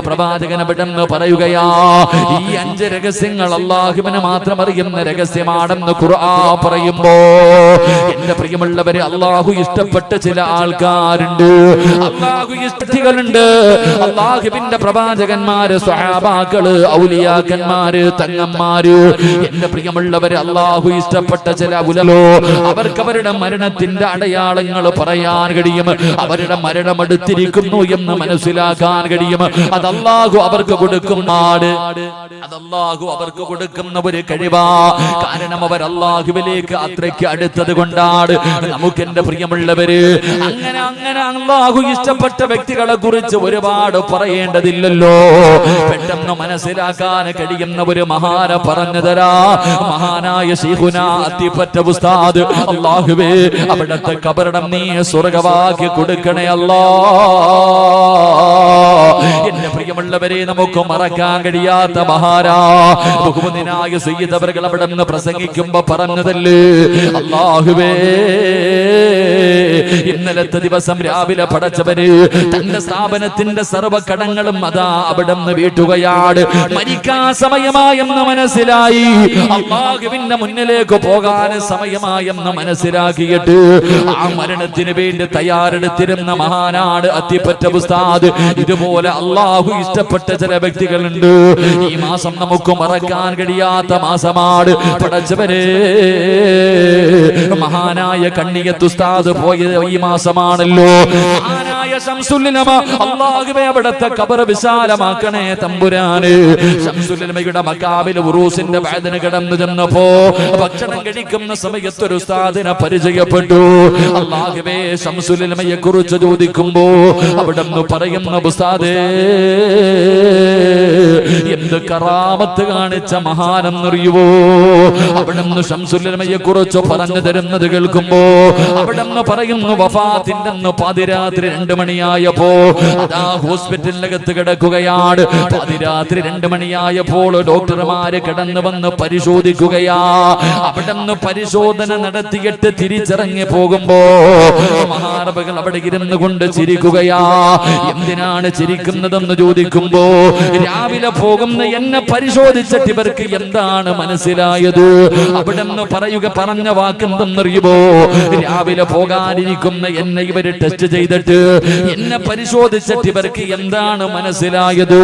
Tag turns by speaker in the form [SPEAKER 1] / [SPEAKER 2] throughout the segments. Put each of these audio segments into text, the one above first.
[SPEAKER 1] പ്രവാചകൻ അവിടെന്ന് പറയുകയാ, ഈ 5 രഹസ്യങ്ങൾ അല്ലാഹുവിന് മാത്രം അറിയുന്ന രഹസ്യമാണെന്ന് ഖുർആൻ പറയുമ്പോ, എന്റെ പ്രിയമുള്ളവരെ, അല്ലാഹു ഇഷ്ടപ്പെട്ട ചില ആൾക്കാരുണ്ട്, അല്ലാഹു ഇഷ്ടങ്ങളുണ്ട്. അല്ലാഹുവിന്റെ പ്രവാചകന്മാര്, സ്വഹാബാക്കള്, ഔലിയാക്കന്മാര്, തങ്ങന്മാര്, എന്റെ പ്രിയമുള്ളവരെ, അല്ലാഹു ഇഷ്ടപ്പെട്ട ചില ഉലലോ, അവർക്ക് അവരുടെ മരണത്തിന്റെ അടയാളങ്ങൾ പറയാൻ കഴിയും, അവരുടെ മരണമെടുത്തിരിക്കുന്നു എന്ന് മനസ്സിലാക്കാൻ കഴിയും. അതല്ലാഹു അവർക്ക് കൊടുക്കുന്നാട്, അതല്ലാഹു അവർക്ക് കൊടുക്കുന്ന ഒരു കഴിവാ. കാരണം അവർ അല്ലാഹുവിലേക്ക് അത്രയ്ക്ക് അടുത്തത് കൊണ്ടാണ്. നമുക്ക് എന്റെ പ്രിയമുള്ളവര്, അങ്ങനെ അങ്ങനെ അല്ലാഹു ഇഷ്ടപ്പെട്ട വ്യക്തികളെ കുറിച്ച് ഒരുപാട് പറയേണ്ടതില്ലല്ലോ. പെട്ടെന്ന് മനസ്സിലാക്കാൻ കഴിയുന്ന ഒരു മഹാന പറഞ്ഞു തരാ, മഹാനായ ശൈഖുനാ അത്തിപ്പറ്റ ഉസ്താദ്. അല്ലാഹുവേ, അവിടത്തെ ഖബറിടം നീ സ്വർഗ്ഗമാക്കി കൊടുക്കണേ അല്ലാ. എന്റെ പ്രിയമുള്ളവരെ, നമുക്ക് മറക്കാൻ കഴിയാത്ത മഹാരാ ബഹുമാനായ സയ്യിദ് അവർകൾ അവിടെ നിന്ന് പ്രസംഗിക്കുമ്പോ പറഞ്ഞതല്ലേ, അല്ലാഹുവേ, ഇന്നലത്തെ ദിവസം രാവിലെ പടച്ചവര് തന്റെ സ്ഥാപനത്തിന്റെ സർവ്വ കടങ്ങളും അതാ അവിടെ നിന്ന് വീട്ടുകയാണ്. മരിക്കാൻ സമയമായെന്ന് മനസ്സിലായി, അല്ലാഹുവിന്റെ മുന്നിലേക്ക് പോകാൻ സമയമായെന്ന് മനസ്സിലാക്കിയിട്ട് ആ മരണത്തിന് വേണ്ടി തയ്യാറെടുത്തിരുന്ന മഹാനാണ് അത്തിപ്പറ്റ ഉസ്താദ്. ഇതുപോലെ അല്ലാഹു ഇഷ്ടപ്പെട്ട ചില വ്യക്തികളുണ്ട്. ഈ മാസം നമുക്ക് മറക്കാൻ കഴിയാത്ത മാസമാണ്. പടച്ചവരെ, മഹാനായ കണ്ണിയത്ത് ഉസ്താദ് പോയ ഈ മാസമാണല്ലോ. മഹാനായ ശംസുൽ ഉലമ, അല്ലാഹുവേ, അവിടത്തെ ഖബർ വിശാലമാക്കണേ തമ്പുരാന്. ശംസുൽ ഉലമയുടെ മക്കാബിൽ ഉറൂസിന്റെ വേദന കിടന്നു ചെന്നപ്പോ ഭക്ഷണം കഴിക്കുന്ന സമയത്ത് ഒരു ഉസ്താദിനെ പരിചയപ്പെട്ടു. അല്ലാഹുവേ, ശംസുൽ ഉലമയെ കുറിച്ച് ചോദിക്കുമ്പോ അവിടെ നിന്ന് പറയുന്ന, ഉസ്താദേ, എന്ത് കറാമത്ത് കാണിച്ച മഹാനെന്നറിയുവോ. അവിടെ നിന്ന് ശംസുൽ ഉലമയെ കുറിച്ച് പറഞ്ഞു തരുന്നത് കേൾക്കുമ്പോ അവിടെ നിന്ന് പറയുന്നു, വഫാത്തിന്റെ അന്ന് പാതിരാത്രി 2 മണിയായപ്പോ അതാ ഹോസ്പിറ്റലിനകത്ത് കിടക്കുകയാണ്. പാതിരാത്രി 2 മണിയായപ്പോൾ ഡോക്ടർമാര് കിടന്നു വന്ന് പരിശോധിക്കുകയാ. അവിടെ നിന്ന് പരിശോധന നടത്തിയിട്ട് തിരിച്ചിറങ്ങി പോകുമ്പോ മഹാനബികൾ അവിടെ ഇരുന്നു കൊണ്ട് ചിരിക്കുകയാ. എന്തിനാണ് ചിരിക്കുന്നതെന്ന് ചോദിക്കുമ്പോ, രാവിലെ പോകുന്ന എന്നെ പരിശോധിച്ചിട്ട് ഇവർക്ക് എന്താണ് മനസ്സിലായത്? അവിടെ നിന്ന് പറഞ്ഞ വാക്കെന്തെന്നറിയുമോ? രാവിലെ പോകാനിരിക്കുന്ന എന്നെ ഇവര് ടെസ്റ്റ് ചെയ്തിട്ട് എന്നെ പരിശോധിച്ചിട്ട് ഇവർക്ക് എന്താണ് മനസ്സിലായത്?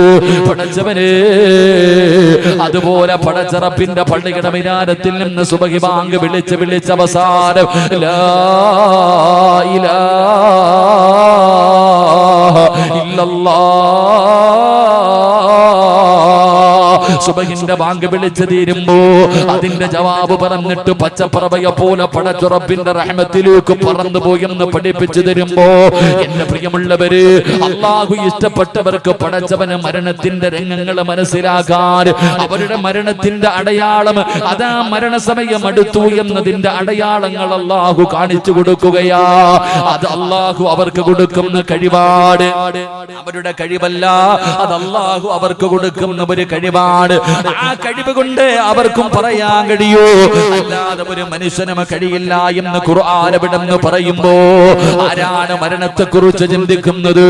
[SPEAKER 1] പടച്ചവനെ, അതുപോലെ പടച്ചറപ്പിന്റെ പള്ളിയുടെ മിനാരത്തിൽ നിന്ന് സുബഹി ബാങ്ക് വിളിച്ച് അവസാനം ലാ ഇലാഹ ഇല്ലല്ലാഹ് സുബഹിന്റെ ബാങ്ക് വിളിച്ചു തീരുമ്പോ അതിന്റെ ജവാബ് പറഞ്ഞിട്ട് പച്ചപ്പറവയെ പോലെ പടച്ചുറപ്പിന്റെ റഹ്മത്തിലേക്ക് പറന്നു പോയെന്ന് പഠിപ്പിച്ചു തരുമ്പോ, എന്റെ പ്രിയമുള്ളവര്, അല്ലാഹു ഇഷ്ടപ്പെട്ടവർക്ക് പടച്ചവന് മരണത്തിന്റെ രംഗങ്ങൾ മനസ്സിലാക്കാൻ, അവരുടെ മരണത്തിന്റെ അടയാളം, അതാ മരണസമയം അടുത്തു എന്നതിന്റെ അടയാളങ്ങൾ അല്ലാഹു കാണിച്ചു കൊടുക്കുകയാ. അത് അല്ലാഹു അവർക്ക് കൊടുക്കുന്ന കഴിവാണ്, അവരുടെ കഴിവല്ല, അത് അല്ലാഹു അവർക്ക് കൊടുക്കുന്ന ഒരു കഴിവാണ്. ആ കഴിവ് കൊണ്ട് അവർക്കും പറയാൻ കഴിയൂ, അല്ലാതെ ഒരു മനുഷ്യനും കഴിയില്ല എന്ന് ഖുർആൻ അവിടെന്ന് പറയുമ്പോ, ആരാണ് മരണത്തെ കുറിച്ച് ചിന്തിക്കുന്നത്?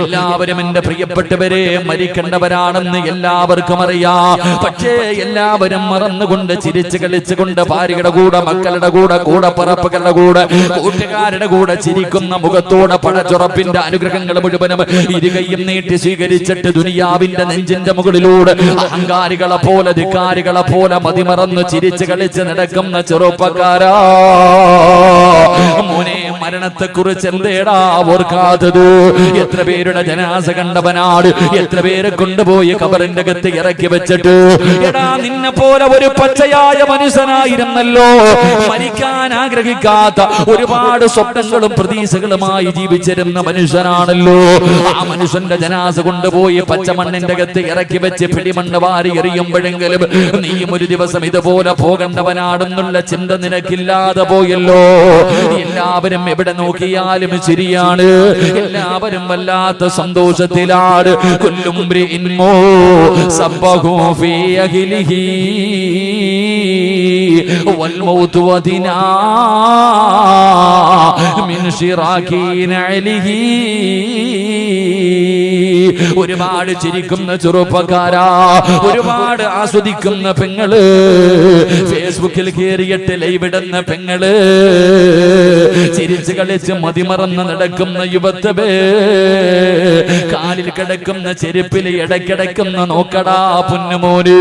[SPEAKER 1] എല്ലാവരും എന്റെ പ്രിയപ്പെട്ടവരെ മരിക്കേണ്ടവരാണെന്ന് എല്ലാവർക്കും അറിയാം. പക്ഷേ എല്ലാവരും മറന്നുകൊണ്ട് ചിരിച്ച് കളിച്ചുകൊണ്ട് ഭാര്യയുടെ കൂടെ, മക്കളുടെ കൂടെ, കൂടപ്പറപ്പുകളുടെ കൂടെ, കൂട്ടുകാരുടെ കൂടെ ചിരിക്കുന്ന മുഖത്തോടെ പടച്ചുറപ്പിന്റെ അനുഗ്രഹങ്ങൾ മുഴുവനും ഇരുകൈയും നീട്ടി സ്വീകരിച്ചിട്ട് ദുനിയാവിന്റെ നെഞ്ചിന്റെ മുകളിലൂടെ അഹങ്കാരികളെ പോലെ, ധിക്കാരികളെ പോലെ മതിമറന്ന് ചിരിച്ച് കളിച്ച് നടക്കുന്ന ചെറുപ്പക്കാരാ, മോനെ, മരണത്തെ കുറിച്ച് എന്തേടാ ഓർക്കാത്തത്? എത്ര പേരുടെ ജനാസ കണ്ടവനാട്, എത്ര പേരെ കൊണ്ടുപോയി ഖബറിന്റെ അകത്ത് ഇറക്കി വെച്ചിട്ട്, എടാ, നിന്നെ പോലെ ഒരു പച്ചയായ മനുഷ്യനായിരുന്നല്ലോ, മരിക്കാൻ ആഗ്രഹിക്കാത്ത ഒരുപാട് സ്വപ്നങ്ങളും പ്രതീക്ഷകളുമായി ജീവിച്ചിരുന്ന മനുഷ്യനാണല്ലോ. ആ മനുഷ്യന്റെ ജനാസ കൊണ്ടുപോയി പച്ചമണ്ണിന്റെ അകത്ത് ഇറക്കി വെച്ച് പിടിമണ്ണ് വാരി എറിയുമ്പോഴെങ്കിലും നീയും ഒരു ദിവസം ഇതുപോലെ പോകേണ്ടവനാണെന്നുള്ള ചിന്ത നിനക്കില്ലാതെ പോയല്ലോ. എല്ലാവരും എവിടെ നോക്കിയാലും ചിരിയാണ്. എല്ലാവരും വല്ലാത്ത സന്തോഷത്തിലാണ്. കുല്ലും ബ്രിഇൻമോ സബ്ബഹു ഫീ അഹ്ലിഹി വൽ മൗതു വദിനാ മിൻ ശിറാകി നഅലിഹി. ഒരുപാട് ചിരിക്കുന്ന ചെറുപ്പക്കാരാ, ഒരുപാട് ആസ്വദിക്കുന്ന പെങ്ങള്, ഫേസ്ബുക്കിൽ കയറിയിട്ട് ലൈവിടുന്ന പെങ്ങള്, ചിരിച്ച് കളിച്ച് മതിമറന്ന് നടക്കുന്ന യുവത്വേ, കാലിൽ കിടക്കുന്ന ചെരുപ്പിൽ ഇടയ്ക്കിടയ്ക്കുന്ന നോക്കടാ പൊന്നുമോന്.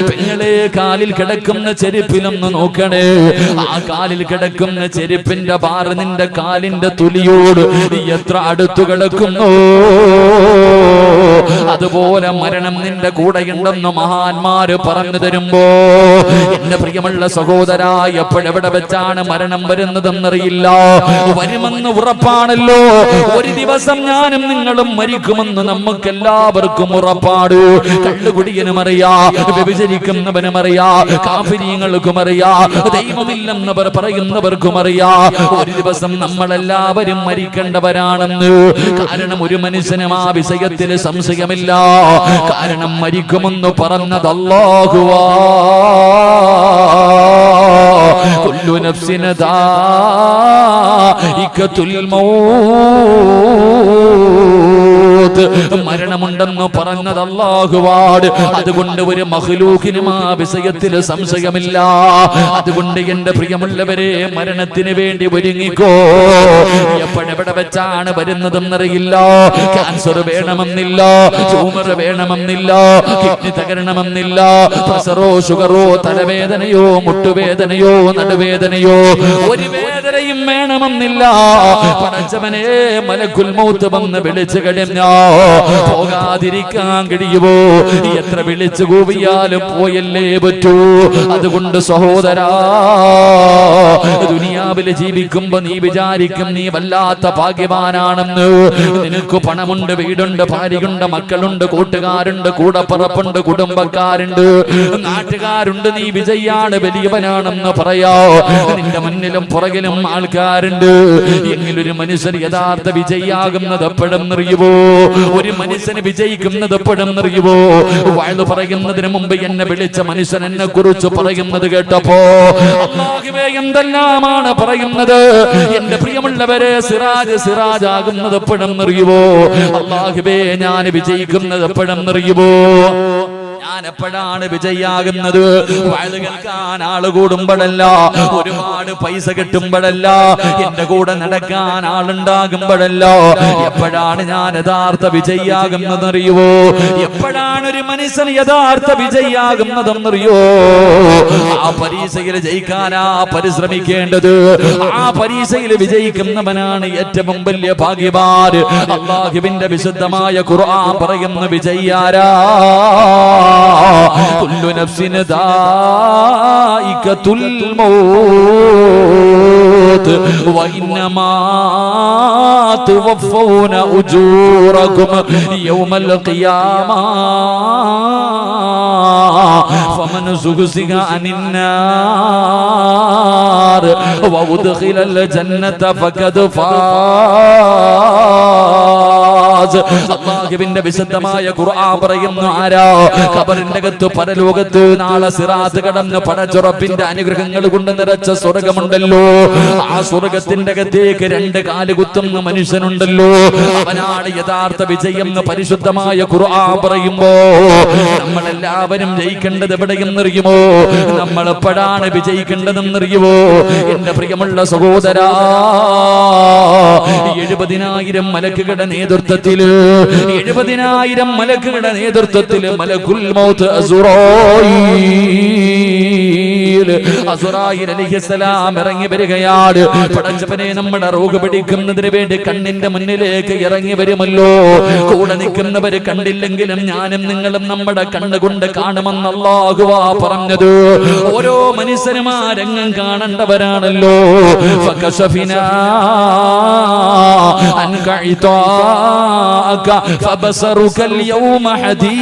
[SPEAKER 1] പെങ്ങളെ കാലിൽ കിടക്കുന്ന ചെരുപ്പിലൊന്ന് നോക്കണേ. ആ കാലിൽ കിടക്കുന്ന ചെരുപ്പിന്റെ ബാറ് നിന്റെ കാലിന്റെ തുലിയോട് എത്ര അടുത്തു കിടക്കുന്നു. അതുപോലെ മരണം നിന്റെ കൂടെയുണ്ടെന്ന് മഹാന്മാര് പറഞ്ഞു തരുമ്പോ എന്റെ പ്രിയമുള്ള സഹോദരാ, എപ്പോഴെവിടെ വെച്ചാണ് മരണം വരുന്നതെന്നറിയില്ല. വരുമെന്ന് ഉറപ്പാണല്ലോ. ഒരു ദിവസം ഞാനും നിങ്ങളും മരിക്കുമെന്ന് നമുക്ക് എല്ലാവർക്കും ഉറപ്പാട്. കള്ളുകുടിയനും അറിയാ, വ്യഭിചരിക്കുന്നവനും അറിയാ, കാഫിരീങ്ങൾക്കും അറിയാ, ദൈവമില്ലെന്നവർ പറയുന്നവർക്കും അറിയാ, ഒരു ദിവസം നമ്മളെല്ലാവരും മരിക്കേണ്ടവരാണെന്ന്. കാരണം ഒരു മനുഷ്യനും ആ വിഷയത്തിൽ സംശയമില്ല. കാരണം മരിക്കുമെന്ന് പറഞ്ഞത് അല്ലാഹുവാ. കുല്ലു നഫ്സിൻ ദാഇഖത്തുൽ മൗത്ത്. മരണമുണ്ടെന്ന് പറഞ്ഞത് അല്ലാഹുവാണ്. അതുകൊണ്ട് ഒരു മഖ്ലൂഖിനും ആ വിഷയത്തിൽ സംശയമില്ല. അതുകൊണ്ട് എന്റെ പ്രിയമുള്ളവരെ, മരണത്തിന് വേണ്ടി ഒരുങ്ങിക്കോ. എപ്പോഴെവിടെ വെച്ചാണ് വരുന്നതെന്നറിയില്ല. ക്യാൻസർ വേണമെന്നില്ല, ട്യൂമർ വേണമെന്നില്ല, കിഡ്നി തകരണമെന്നില്ല, പ്രഷറോ ഷുഗറോ തലവേദനയോ മുട്ടുവേദനയോ നടുവേദനയോ ഒരു വേദനയും വേണമെന്നില്ല. പടച്ചവനെ, മലക്കുൽ മൗത്ത് വന്ന് വിളിച്ചു കഴിഞ്ഞാ പോകാതിരിക്കാൻ കഴിയുമോ? എത്ര വിളിച്ചു കൂവിയാലും പോയല്ലേ പറ്റൂ. അതുകൊണ്ട് സഹോദരാ, ദുനിയാവില് ജീവിക്കുമ്പോ നീ വിചാരിക്കും നീ വല്ലാത്ത ഭാഗ്യവാനാണെന്ന്. നിനക്ക് പണമുണ്ട്, വീടുണ്ട്, ഭാര്യയുണ്ട്, മക്കളുണ്ട്, കൂട്ടുകാരുണ്ട്, കൂടപ്പറപ്പുണ്ട്, കുടുംബക്കാരുണ്ട്, നാട്ടുകാരുണ്ട്. നീ വിജയാണ്, വലിയവനാണെന്ന് പറയാ. നിന്റെ മുന്നിലും പുറകിലും ആൾക്കാരുണ്ട്. എങ്കിലൊരു മനുഷ്യൻ യഥാർത്ഥ വിജയിയാകുന്നത് എപ്പോഴെന്നറിയുമോ? ഒരു മനുഷ്യന് വിജയിക്കുന്നത് എപ്പോഴെന്നറിയുമോ? വയലു പറയുന്നതിന് മുമ്പ് എന്നെ വിളിച്ച മനുഷ്യൻ എന്നെ കുറിച്ച് പറയുന്നത് കേട്ടപ്പോ അല്ലാഹുവേ, എന്തെല്ലാമാണ് പറയുന്നത്. എന്റെ പ്രിയമുള്ളവരെ, സിറാജ് ആകുന്നത് എപ്പോഴെന്നറിയുമോ? അല്ലാഹുവേ, ഞാൻ വിജയിക്കുന്നത് എപ്പോഴെന്നറിയുമോ? ഞാൻ എപ്പോഴാണ് വിജയിയാകുന്നത്? വയല് കേൾക്കാൻ ആള് കൂടുമ്പോഴല്ല, ഒരുപാട് പൈസ കിട്ടുമ്പോഴല്ല, എന്റെ കൂടെ നടക്കാൻ ആളുണ്ടാകുമ്പോഴല്ല. എപ്പോഴാണ് ഞാൻ യഥാർത്ഥ വിജയിയാകുന്നതെന്നറിയുവോ? എപ്പോഴാണ് ഒരു മനുഷ്യൻ യഥാർത്ഥ വിജയിയാകുന്നതെന്നറിയോ? ആ പരീക്ഷയിൽ ജയിക്കാനാ പരിശ്രമിക്കേണ്ടത്. ആ പരീക്ഷയിൽ വിജയിക്കുന്നവനാണ് ഏറ്റവും വലിയ ഭാഗ്യവാൻ. അല്ലാഹുവിന്റെ വിശുദ്ധമായ ഖുർആൻ പറയുന്ന വിജയിയാരാ? കുല്ലു നഫ്സിൻ ദാഇഖത്തുൽ മൗത്ത് വഇന്നമാ തുവഫൗന ഉജൂറകും യൗമൽ ഖിയാമ ഫമൻ സുഗ്സിക അനിന്നാർ വഉദ്ഖിലൽ ജന്നത ഫഖദ് ഫാസ്. അല്ലാഹുവിന്റെ വിശുദ്ധമായ ഖുർആൻ പറയുന്നു, ആരാ ഖബറിന്റെ അകത്ത് പരലോകത്ത് നാളെ സിറാത്ത് കടന്ന് പടച്ചുറപ്പിന്റെ അനുഗ്രഹങ്ങൾ കൊണ്ട് നിറച്ച സ്വർഗമുണ്ടല്ലോ. ആ സ്വർഗത്തിന്റെ അകത്തേക്ക് രണ്ട് കാല് കുത്തുന്ന മനുഷ്യനുണ്ടല്ലോ. അവനാണ് യഥാർത്ഥ വിജയം എന്ന് പരിശുദ്ധമായ ഖുർആൻ പറയുമ്പോ നമ്മളെല്ലാവരും ജയിക്കേണ്ടത് എവിടെയെന്നറിയുമോ? നമ്മൾ എപ്പോഴാണ് വിജയിക്കേണ്ടതെന്നറിയുമോ? എന്റെ പ്രിയമുള്ള സഹോദരാ, 70,000 മലക്കുകളുടെ നേതൃത്വത്തില് 70,000 മലക്കുകളുടെ നേതൃത്വത്തില് മലക്കുൽ മൗത്ത് അസ്റായീൽ അലൈഹിസ്സലാം ഇറങ്ങി വരികയാണ്. പടച്ചവനെ, നമ്മുടെ റൂഹ് പിടിക്കുന്നതിന് വേണ്ടി കണ്ണിന്റെ മുന്നിലേക്ക് ഇറങ്ങി വരുമല്ലോ. കൂടെ നിൽക്കുന്നവര് കണ്ടില്ലെങ്കിലും ഞാനും നിങ്ങളും നമ്മുടെ കണ്ണുകൊണ്ട് കാണുമെന്ന് അല്ലാഹുവാ പറഞ്ഞത്. ഓരോ മനുഷ്യനും ആ രംഗം കാണേണ്ടവരാണല്ലോ. ഫകശഫിനാ അൻക ഇതാഅക ഫബസറുക അൽയൗമ ഹദീദ്.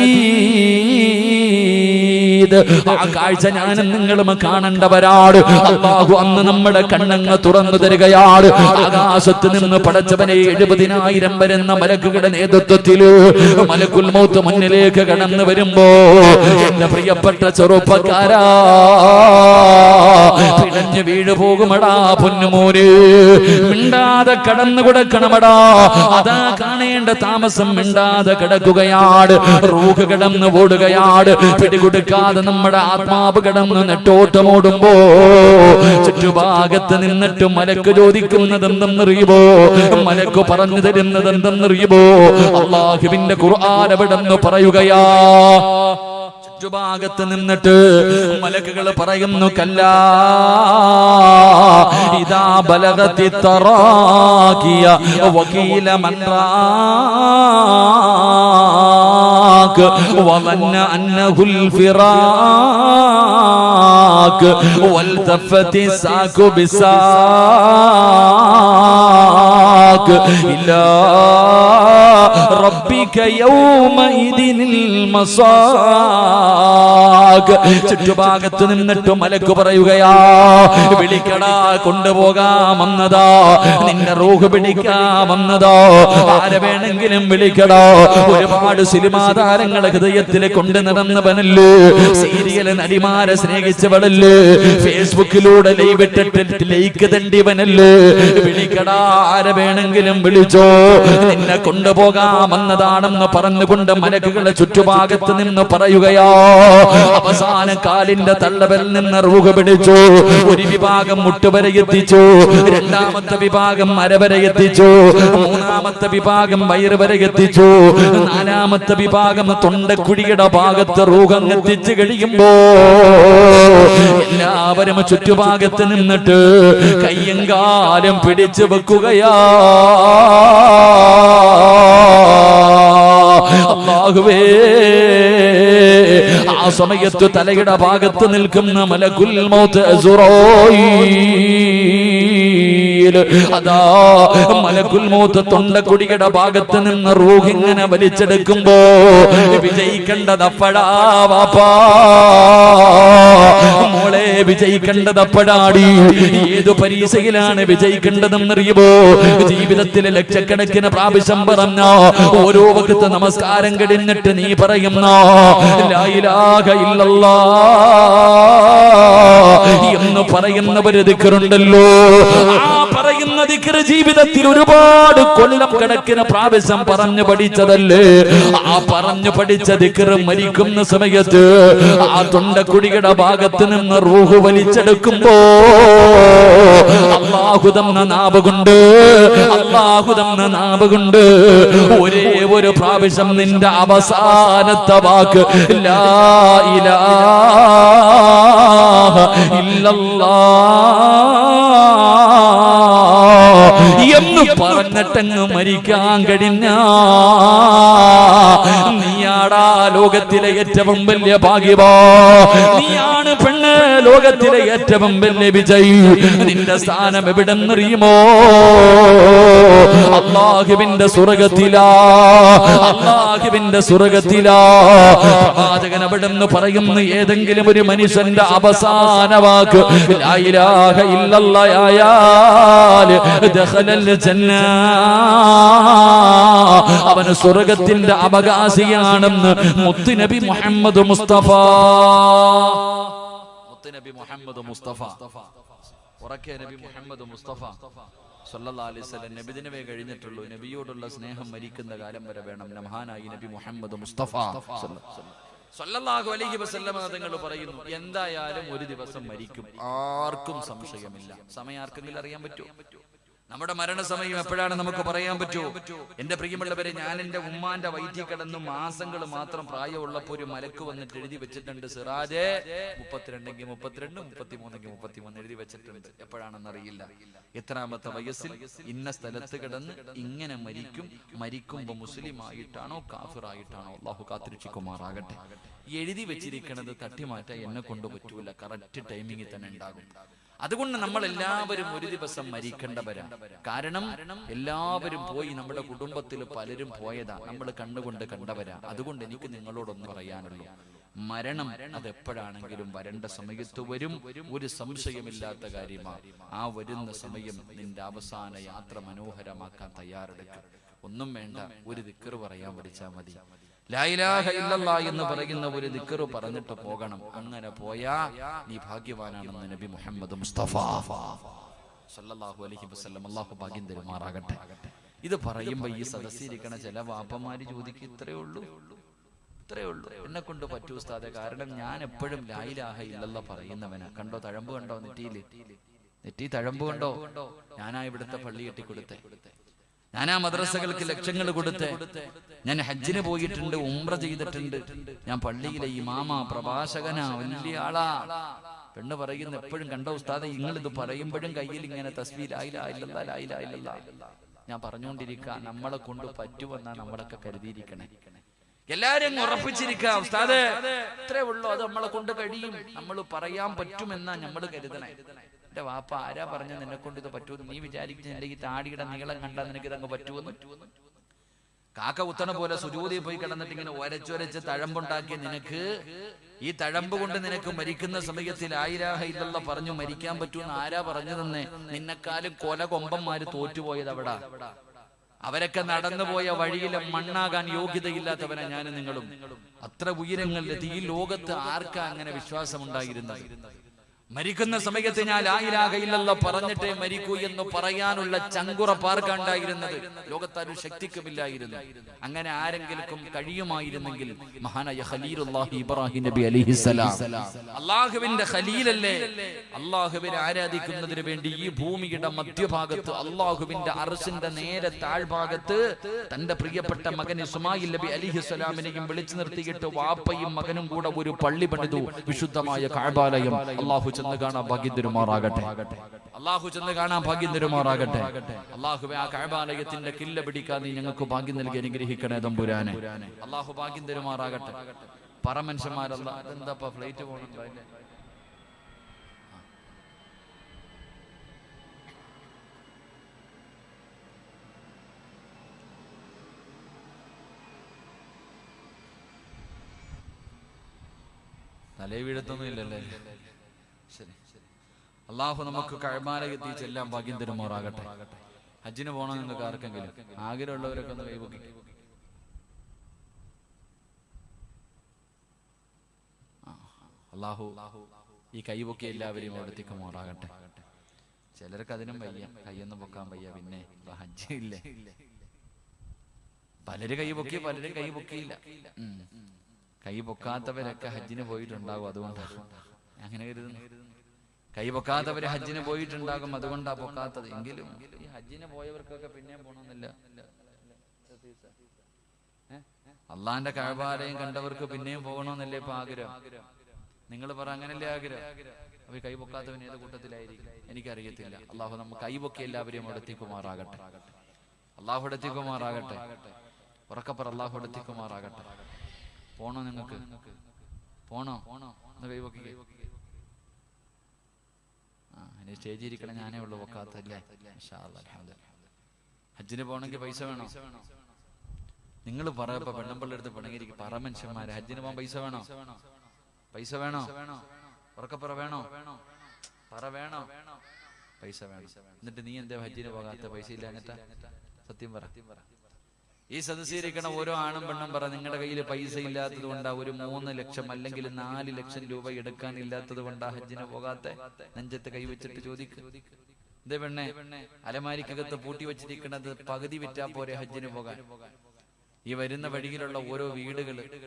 [SPEAKER 1] ആ കാഴ്ച ഞാനും നിങ്ങളും കാണേണ്ടവരാണ്. അല്ലാഹു അന്ന് നമ്മുടെ കണ്ണങ്ങ് തുറന്നു തരികയാണ്. ആകാശത്ത് നിന്ന് പടച്ചവനെ 70,000 വരുന്ന മലക്കുകളുടെ നേതൃത്വത്തിൽ മലക്കുൽ മൗത്ത് മുന്നിലേക്ക് കടന്നു വരുമ്പോ എന്റെ പ്രിയപ്പെട്ട ചെറുപ്പക്കാരാ, പിടഞ്ഞു വീഴു പോകുമടാ പൊന്നുമോര്. മിണ്ടാതെ കടന്നു കൊടുക്കണമടാ. അതാ കാണേണ്ട താമസം മിണ്ടാതെ കിടക്കുകയാണ്. റൂഹ് കിടന്ന് ഓടുകയാണ്. പിടികൊടുക്കാതെ നമ്മുടെ ആത്മാവ് കിടന്ന് നെട്ടോട്ടമോടുമ്പോ ചുറ്റുഭാഗത്ത് നിന്നിട്ട് മലക്ക് ചോദിക്കുന്നത് എന്തെന്നറിയുമോ? മലക്ക് പറഞ്ഞു തരുന്നത് എന്തെന്നറിയുമോ? അല്ലാഹുവിന്റെ ഖുർആൻ എവിടെന്ന് പറയുകയാ. ചുറ്റുഭാഗത്ത് നിന്നിട്ട് മലക്കുകൾ പറയുന്നു, കല്ലാ ഇദാ ബലഗതി തറാഖിയ വകീല മൻ റാഖ് വമന്ന അന്നഹുൽ ഫിറാഖ് വൽതഫതി സാഖു ബിസാഖ് ഇല്ലാ റബ്ബിക യൗമഇദിനിൽ മസാഖ്. ചുറ്റുഭാഗത്ത് നിന്നിട്ട് മലക്ക് പറയുകയാ, വിളിക്കടാ, കൊണ്ടുപോകാമെന്നതാ, നിന്നെ റൂഹ് പിടിക്കാമെന്നതാ, ആരെ വേണമെങ്കിലും വിളിക്കടാ. ഒരുപാട് സിനിമാ താരങ്ങളെ ഹൃദയത്തിൽ കൊണ്ടു നടന്നവനല്ലേ, സീരിയൽ നടിമാരെ സ്നേഹിച്ചവളല്ലേ, ഫേസ്ബുക്കിലൂടെ ലൈവ് ഇട്ടിട്ട് ലൈക്ക് തണ്ടിവനല്ലേ, വിളിക്കടാ, ആരെ വേണമെങ്കിലും വിളിച്ചോ, നിന്നെ കൊണ്ടുപോകാമെന്നതാണെന്ന് പറഞ്ഞുകൊണ്ട് മലക്കുകളെ ചുറ്റുഭാഗത്ത് നിന്ന് പറയുകയാ. അവസാന കാലിന്റെ തള്ളവൽ നിന്ന് റൂഹ് പിടിച്ചു. ഒരു വിഭാഗം മുട്ടുവരെ എത്തിച്ചു, രണ്ടാമത്തെ വിഭാഗം അരവരെ എത്തിച്ചു, മൂന്നാമത്തെ വിഭാഗം വയറ് വരെ എത്തിച്ചു, നാലാമത്തെ വിഭാഗം തൊണ്ടക്കുഴിയുടെ ഭാഗത്ത് റൂഹം എത്തിച്ചു കഴിയുമ്പോ എല്ലാവരും ചുറ്റുഭാഗത്ത് നിന്നിട്ട് കയ്യും കാലും പിടിച്ചു വെക്കുകയാ. അല്ലാഹുവേ, ആ സമയത്ത് തലയുടെ ഭാഗത്ത് നിൽക്കുന്ന മലക്കുൽ മൗത്ത് അസ്റായീൽ, അതാ മലക്കുൽ മൗത്ത് തൊണ്ടക്കുടിയുടെ ഭാഗത്ത് നിന്ന് റൂഹ് ഇങ്ങനെ വലിച്ചെടുക്കുമ്പോ വിജയിക്കേണ്ടതപ്പടാ വാപ്പാ, മോളെ വിജയിക്കേണ്ടതപ്പടാടി. ഏതു പരീക്ഷയിലാണ് വിജയിക്കേണ്ടതെന്നറിയുമോ? ജീവിതത്തിലെ ലക്ഷക്കണക്കിന് പ്രാവശ്യം പറഞ്ഞ ഓരോ വഖത്ത് നമസ്കാരം കഴിഞ്ഞിട്ട് നീ പറയുന്ന ലാ ഇലാഹ ഇല്ലല്ലാഹ് എന്ന് പറയുന്നവര് ദിക്റുണ്ടല്ലോ. ആ പറയുന്ന ദിക്ർ ജീവിതത്തിൽ ഒരുപാട് കൊല്ലം കണക്കിന് പ്രാവശ്യം പറഞ്ഞു പഠിച്ചതല്ലേ. ആ പറഞ്ഞു പഠിച്ച ദിക്ർ മരിക്കുന്ന സമയത്ത് ആ തൊണ്ടക്കുടിയുടെ ഭാഗത്ത് നിന്ന് റൂഹ് വലിച്ചെടുക്കുമ്പോ അല്ലാഹു തന്ന നാവ് കൊണ്ട്, അല്ലാഹു തന്ന നാവ് കൊണ്ട് ഒരേ ഒരു പ്രാവശ്യം നിന്റെ അവസാനത്തെ വാക്ക് ലാ ഇലാഹ ഇല്ലല്ലാഹ് എന്ന് പറഞ്ഞിട്ടങ്ങ് മരിക്കാൻ കഴിഞ്ഞ നീയാടാ ലോകത്തിലെ ഏറ്റവും വലിയ ഭാഗ്യവാ. നീയാണ് പെണ്ണ് ലോകത്തിലെ ഏറ്റവും വലിയ വിജയി. നിന്റെ സ്ഥാനം എവിടെന്നറിയുമോ? അല്ലാഹുവിന്റെ സ്വർഗ്ഗത്തിലാ, അല്ലാഹുവിന്റെ സ്വർഗ്ഗത്തിലാ. പ്രവാചകൻ അവിടെന്ന് പറയുന്നു, ഏതെങ്കിലും ഒരു മനുഷ്യന്റെ അവസാന വാക്ക് ലാ ഇലാഹ ഇല്ലല്ലാഹ് ആയാൽ ദഖലൽ ജന്ന, അവന് സ്വർഗ്ഗത്തിന്റെ അവകാശിയാണെന്ന് മുത്തുനബി മുഹമ്മദ് മുസ്തഫ. മുത്തുനബി മുഹമ്മദ് മുസ്തഫ, ഉറക്കെ നബി മുഹമ്മദ് മുസ്തഫ സല്ലല്ലാഹു അലൈഹി വസല്ലം. നബിദിനമേ കഴിഞ്ഞിട്ടുള്ളൂ. നബിയോടുള്ള സ്നേഹം മരിക്കുന്ന കാലം വരെ വേണം. മഹാനായി നബി മുഹമ്മദ് മുസ്തഫ സല്ലല്ലാഹു അലൈഹി വസല്ലം തങ്ങൾ പറയുന്നു, എന്തായാലും ഒരു ദിവസം മരിക്കും, ആർക്കും സംശയമില്ല. സമയം ആർക്കെങ്കിലും അറിയാൻ പറ്റുമോ? നമ്മുടെ മരണസമയം എപ്പോഴാണ് നമുക്ക് പറയാൻ പറ്റുമോ? എന്റെ പ്രിയമുള്ളവരെ, ഞാൻ എന്റെ ഉമ്മാന്റെ വയറ്റിൽ കിടന്ന് മാസങ്ങൾ മാത്രം പ്രായമുള്ളപ്പോ ഒരു മലക്ക് വന്നിട്ട് എഴുതി വെച്ചിട്ടുണ്ട്, സിറാജേ 32 32 33 33 എഴുതി വെച്ചിട്ടുണ്ട്. എപ്പോഴാണെന്നറിയില്ല. എത്രാമത്തെ വയസ്സിൽ ഇന്ന സ്ഥലത്ത് കിടന്ന് ഇങ്ങനെ മരിക്കും, മരിക്കുമ്പോ മുസ്ലിം ആയിട്ടാണോ കാഫിറായിട്ടാണോ, അല്ലാഹു കാത്തിരക്ഷിക്കുമാറാകട്ടെ. എഴുതി വെച്ചിരിക്കുന്നത് തട്ടിമാറ്റാൻ എന്നെ കൊണ്ട് പറ്റൂല, കറക്റ്റ് ടൈമിങ്ങിൽ തന്നെ ഉണ്ടാകും. അതുകൊണ്ട് നമ്മൾ എല്ലാവരും ഒരു ദിവസം മരിക്കേണ്ടവരാണ്. കാരണം എല്ലാവരും പോയി, നമ്മുടെ കുടുംബത്തിൽ പലരും പോയതാ, നമ്മൾ കണ്ണുകൊണ്ട് കണ്ടവരാ. അതുകൊണ്ട് എനിക്ക് നിങ്ങളോടൊന്ന് പറയാനുള്ളൂ, മരണം അതെപ്പോഴാണെങ്കിലും വരേണ്ട സമയത്ത് വരും, ഒരു സംശയമില്ലാത്ത കാര്യമാണ്. ആ വരുന്ന സമയം നിന്റെ അവസാന യാത്ര മനോഹരമാക്കാൻ തയ്യാറെടുക്കുക. ഒന്നും വേണ്ട, ഒരു ദിക്ർ പറയാൻ പഠിച്ചാൽ മതി. ലാ ഇലാഹ ഇല്ലല്ലാഹ് എന്ന് പറയുന്ന ഒരു ദിക്ർ പറഞ്ഞിട്ട് പോകണം. അങ്ങനെ പോയാ നീ ഭാഗ്യവാനാണെന്ന് നബി മുഹമ്മദ് മുസ്തഫ സല്ലല്ലാഹു അലൈഹി വസല്ലം. അല്ലാഹു ഭാഗ്യം തരുമാറാകട്ടെ. ഇത് പറയുമ്പോ ഈ സദസ്സിരിക്കണ ചില വാപ്പമാര് ചോദിക്കും, ഇത്രയേ ഉള്ളൂ, എന്നെ കൊണ്ട് പറ്റൂ ഉസ്താദേ, കാരണം ഞാൻ എപ്പോഴും ലാ ഇലാഹ ഇല്ലല്ലാഹ് പറയുന്നവനാ. കണ്ടോ തഴമ്പ് കണ്ടോ, നെറ്റി തഴമ്പ് കണ്ടോ? ഞാനാ ഇവിടുത്തെ പള്ളി കെട്ടിക്കൊടുത്തേ, ഞാനാ മദ്രസകൾക്ക് ലക്ഷങ്ങൾ കൊടുത്തേ, ഞാൻ ഹജ്ജിന് പോയിട്ടുണ്ട്, ഉംറ ചെയ്തിട്ടുണ്ട്, ഞാൻ പള്ളിയിലെ ഇമാമ, പ്രഭാഷകനാ, വലിയ ആളാ. പെണ്ണ് പറയുന്ന എപ്പോഴും കണ്ടോ ഉസ്താദേ, നിങ്ങൾ ഇത് പറയുമ്പോഴും കയ്യിൽ ഇങ്ങനെ തസ്ബീഹ് ലാ ഇലാഹ ഇല്ലല്ലാഹ്, ലാ ഇലാഹ ഇല്ലല്ലാഹ് ഞാൻ പറഞ്ഞുകൊണ്ടിരിക്കുക. നമ്മളെ കൊണ്ട് പറ്റുമെന്നാ നമ്മളൊക്കെ കരുതിയിരിക്കണേ. എല്ലാരും ഉറപ്പിച്ചിരിക്കുക, ഉസ്താദേ ഇത്രേ ഉള്ളൂ, അത് നമ്മളെ കൊണ്ട് കഴിയും, നമ്മൾ പറയാൻ പറ്റുമെന്നാ നമ്മൾ കരുതണേ. എന്റെ വാപ്പ ആരാ പറഞ്ഞ നിന്നെ കൊണ്ട് ഇത് പറ്റുമെന്ന്? നീ വിചാരിക്കുന്ന എന്റെ ഈ താടിയുടെ നീളം കണ്ടാൽ നിനക്ക് ഇതങ്ങ് പറ്റുമെന്ന്? കാക്ക കുത്തണ പോലെ സുജൂദിൽ പോയി കിടന്നിട്ട് ഇങ്ങനെ ഒരച്ചൊരച്ച് തഴമ്പുണ്ടാക്കിയ നിനക്ക്, ഈ തഴമ്പ് കൊണ്ട് നിനക്ക് മരിക്കുന്ന സമയത്തിൽ ലാ ഇലാഹ ഇല്ലല്ലാഹ് പറഞ്ഞു മരിക്കാൻ പറ്റുമെന്ന് ആരാ പറഞ്ഞു തന്നെ? നിന്നെക്കാളും കൊല കൊമ്പന്മാര് തോറ്റുപോയത് അവിടെ. അവരൊക്കെ നടന്നുപോയ വഴിയിലെ മണ്ണാകാൻ യോഗ്യതയില്ലാത്തവരാ ഞാനും നിങ്ങളും. അത്ര ഉയരങ്ങളിലെത്തി. ഈ ലോകത്ത് ആർക്കാ അങ്ങനെ വിശ്വാസമുണ്ടായിരുന്നത്? മരിക്കുന്ന സമയത്ത് ഞാൻ ലാ ഇലാഹ ഇല്ലല്ലാഹ് പറഞ്ഞിട്ടേ മരിക്കൂ എന്ന് പറയാനുള്ള ചങ്കുറപ്പാർക്കുണ്ടായിരുന്നത്? ലോകത്താരും ശക്തിക്കുമില്ലായിരുന്നു. അങ്ങനെ ആരെങ്കിലും കഴിയുമായിരുന്നെങ്കിൽ മഹാനായ ഖലീലുല്ലാഹി ഇബ്രാഹിം നബി അലൈഹിസ്സലാം, അല്ലാഹുവിന്റെ ഖലീലല്ലേ, അല്ലാഹുവിനെ ആരാധിക്കുന്നതിന് വേണ്ടി ഈ ഭൂമിയുടെ മധ്യഭാഗത്ത് അല്ലാഹുവിന്റെ അർശിന്റെ നേരെ താഴ്ഭാഗത്ത് തന്റെ പ്രിയപ്പെട്ട മകൻ ഇസ്മായിൽ നബി അലൈഹിസ്സലാമിനെയും വിളിച്ചു നിർത്തിയിട്ട് വാപ്പയും മകനും കൂടെ ഒരു പള്ളി പണിതു, വിശുദ്ധമായ കഅബാലയം. അല്ലാഹു ചെന്ന് കാണാൻ ഭാഗ്യം തരുമാറാകട്ടെ. അല്ലാഹു ചെന്ന് കാണാൻ ഭാഗ്യം തരുമാറാകട്ടെ. അല്ലാഹുവേ, ആ കഅബാലയത്തിന്റെ കില്ല പിടിക്കാൻ നീ ഞങ്ങൾക്ക് ഭാഗ്യം നൽകി അനുഗ്രഹിക്കണേ തമ്പുരാനെ. അല്ലാഹു ഭാഗ്യം തരുമാറാകട്ടെ. പറ മനുഷ്യന്മാരല്ല, എന്താ ഫ്ലൈറ്റ് പോകണുണ്ടോ? തലേ വീഴത്തൊന്നും ഇല്ലല്ലേ? ശരി. അല്ലാഹു നമുക്ക് കഅബാലയത്തിൽ ചെല്ലാൻ ഭാഗ്യം തരുമാറാകട്ടെ. ഹജ്ജിന് പോകണം നിങ്ങൾക്ക് ആർക്കെങ്കിലും ആഗ്രഹമുള്ളവരൊക്കെ ഒന്ന് കൈപൊക്കി. അല്ലാഹു ഈ കൈപൊക്കി എല്ലാവരെയും അവിടത്തേക്കുമാറാകട്ടെ. ചിലർക്ക് അതിനും വയ്യ, കൈയൊന്നും പൊക്കാൻ വയ്യ, പിന്നെ ഹജ്ജ് ഇല്ലേ? പലര് കൈപൊക്കി, പലരും കൈപൊക്കിയില്ല. കൈ പൊക്കാത്തവരൊക്കെ ഹജ്ജിന് പോയിട്ടുണ്ടാകും, അതുകൊണ്ടാണ് അങ്ങനെ കരുതുന്നു. കൈ പൊക്കാത്തവര് ഹജ്ജിന് പോയിട്ടുണ്ടാകും, അതുകൊണ്ടാ പൊക്കാത്തത്. എങ്കിലും ഈ ഹജ്ജിന് പോയവർക്കൊക്കെ പിന്നെയും പോണമെന്നില്ല. അള്ളാന്റെ കഅബാലയം കണ്ടവർക്ക് പിന്നെയും പോകണമെന്നല്ലേ ഇപ്പൊ ആഗ്രഹം? നിങ്ങൾ പറ, അങ്ങനല്ലേ ആഗ്രഹം? അപ്പൊ കൈ പൊക്കാത്തവൻ ഏത് കൂട്ടത്തിലായിരിക്കും എനിക്കറിയത്തില്ല. അള്ളാഹു നമുക്ക് കൈ പൊക്കി എല്ലാവരെയും അവിടെ എത്തിക്കുമാറാകട്ടെ. അള്ളാഹു എത്തിക്കുമാറാകട്ടെ. ഉറക്കപ്പറ, അള്ളാഹു എത്തിക്കുമാറാകട്ടെ. പോണോ നിങ്ങൾക്ക്? പോണോ? കൈപൊക്കി. ഇനി സ്റ്റേജിൽ ഇരിക്കണം ഞാനേ ഉള്ളൂ പൊക്കാത്തല്ലേ? ഹജ്ജിന് പോകണമെങ്കിൽ പൈസ വേണോ? നിങ്ങൾ പറയപ്പോ പെണ്ണമ്പള്ളി എടുത്ത് പിണങ്ങിയിരിക്കും. പറ മനുഷ്യന്മാര്, ഹജ്ജിന് പോകാൻ പൈസ വേണോ? പൈസ വേണോ? ഉറക്കപ്പറ, വേണോ? പറ, വേണോ? പൈസ വേണം. എന്നിട്ട് നീ എന്താ ഹജ്ജിന് പോകാത്ത? പൈസ ഇല്ല എന്നിട്ടാ? സത്യം പറ. ഈ സദസ്സിരിക്കണ ഓരോ ആണും പെണ്ണും പറ, നിങ്ങളുടെ കയ്യിൽ പൈസ ഇല്ലാത്തത് കൊണ്ടാ, ഒരു 3 ലക്ഷം അല്ലെങ്കിൽ 4 ലക്ഷം രൂപ എടുക്കാൻ ഇല്ലാത്തത് കൊണ്ടാ ഹജ്ജിന് പോകാത്ത? നെഞ്ചത്ത് കൈവച്ചിട്ട് ചോദിക്ക്. ഇതേ പെണ്ണെ, അലമാരിക്കകത്ത് പൂട്ടി വെച്ചിരിക്കണത് പകുതി വിറ്റാ പോരെ ഹജ്ജിന് പോകാൻ? ഈ വരുന്ന വഴിയിലുള്ള ഓരോ